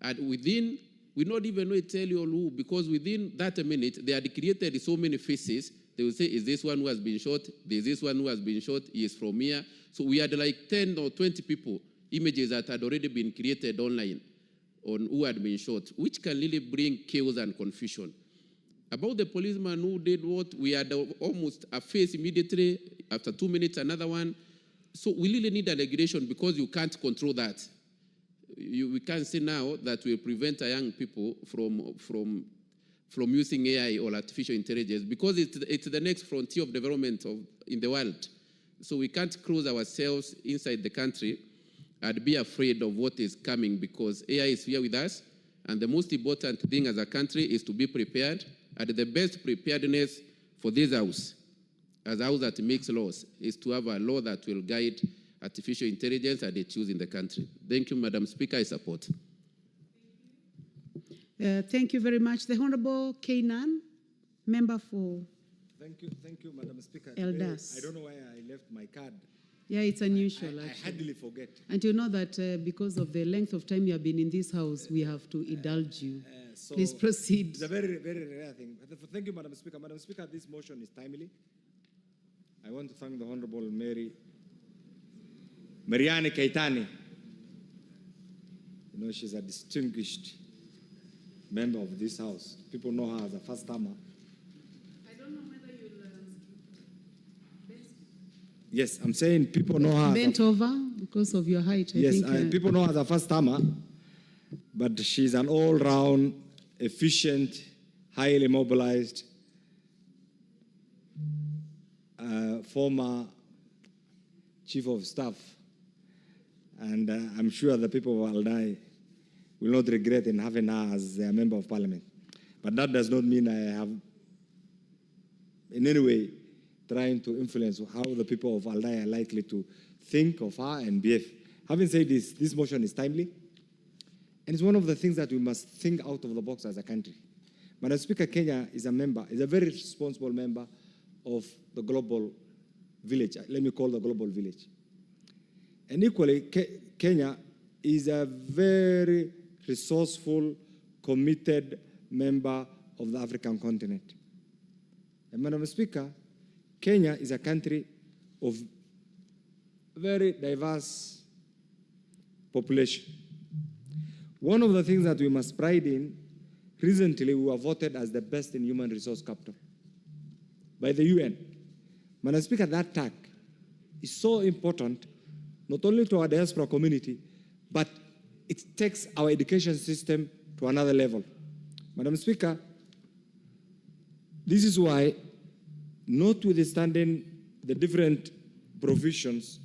And within, we not even know tell you who, because within that minute, they had created so many faces. They will say, is this one who has been shot? There's this one who has been shot. He is from here. So we had like 10 or 20 people, images that had already been created online on who had been shot, which can really bring chaos and confusion. About the policeman who did what, we had almost a face immediately. After 2 minutes, another one. So we really need a regulation because you can't control that. We can't say now that will prevent our young people from using AI or artificial intelligence because it's the next frontier of development in the world. So we can't close ourselves inside the country and be afraid of what is coming because AI is here with us. And the most important thing as a country is to be prepared. And the best preparedness for this house, as a house that makes laws, is to have a law that will guide artificial intelligence and its use in the country. Thank you, Madam Speaker. I support. Thank you very much. The Honorable Kainan, member for Thank you, Madam Speaker. Elders. I don't know why I left my card. Yeah, it's unusual. I hardly forget. And you know that because of the length of time you have been in this house, we have to indulge you. So Please proceed. It's a very, very rare thing. Thank you, Madam Speaker. Madam Speaker, this motion is timely. I want to thank the Honorable Marianne Keitani. You know, she's a distinguished member of this House. People know her as a first-timer. I don't know whether you'll... Yes, I'm saying people know her. Bent over because of your height, I yes, think. people know her as a first-timer, but she's an all-round, efficient, highly mobilized, former chief of staff. And I'm sure the people of Aldai will not regret in having her as their member of parliament. But that does not mean I have in any way trying to influence how the people of Aldai are likely to think of her and behave. Having said this motion is timely, and it's one of the things that we must think out of the box as a country. Madam Speaker, Kenya is a very responsible member of the global village. Let me call the global village. And equally, Kenya is a very resourceful, committed member of the African continent. And Madam Speaker, Kenya is a country of very diverse population. One of the things that we must pride in, recently we were voted as the best in human resource capital by the UN. Madam Speaker, that tag is so important, not only to our diaspora community, but it takes our education system to another level. Madam Speaker, this is why, notwithstanding the different provisions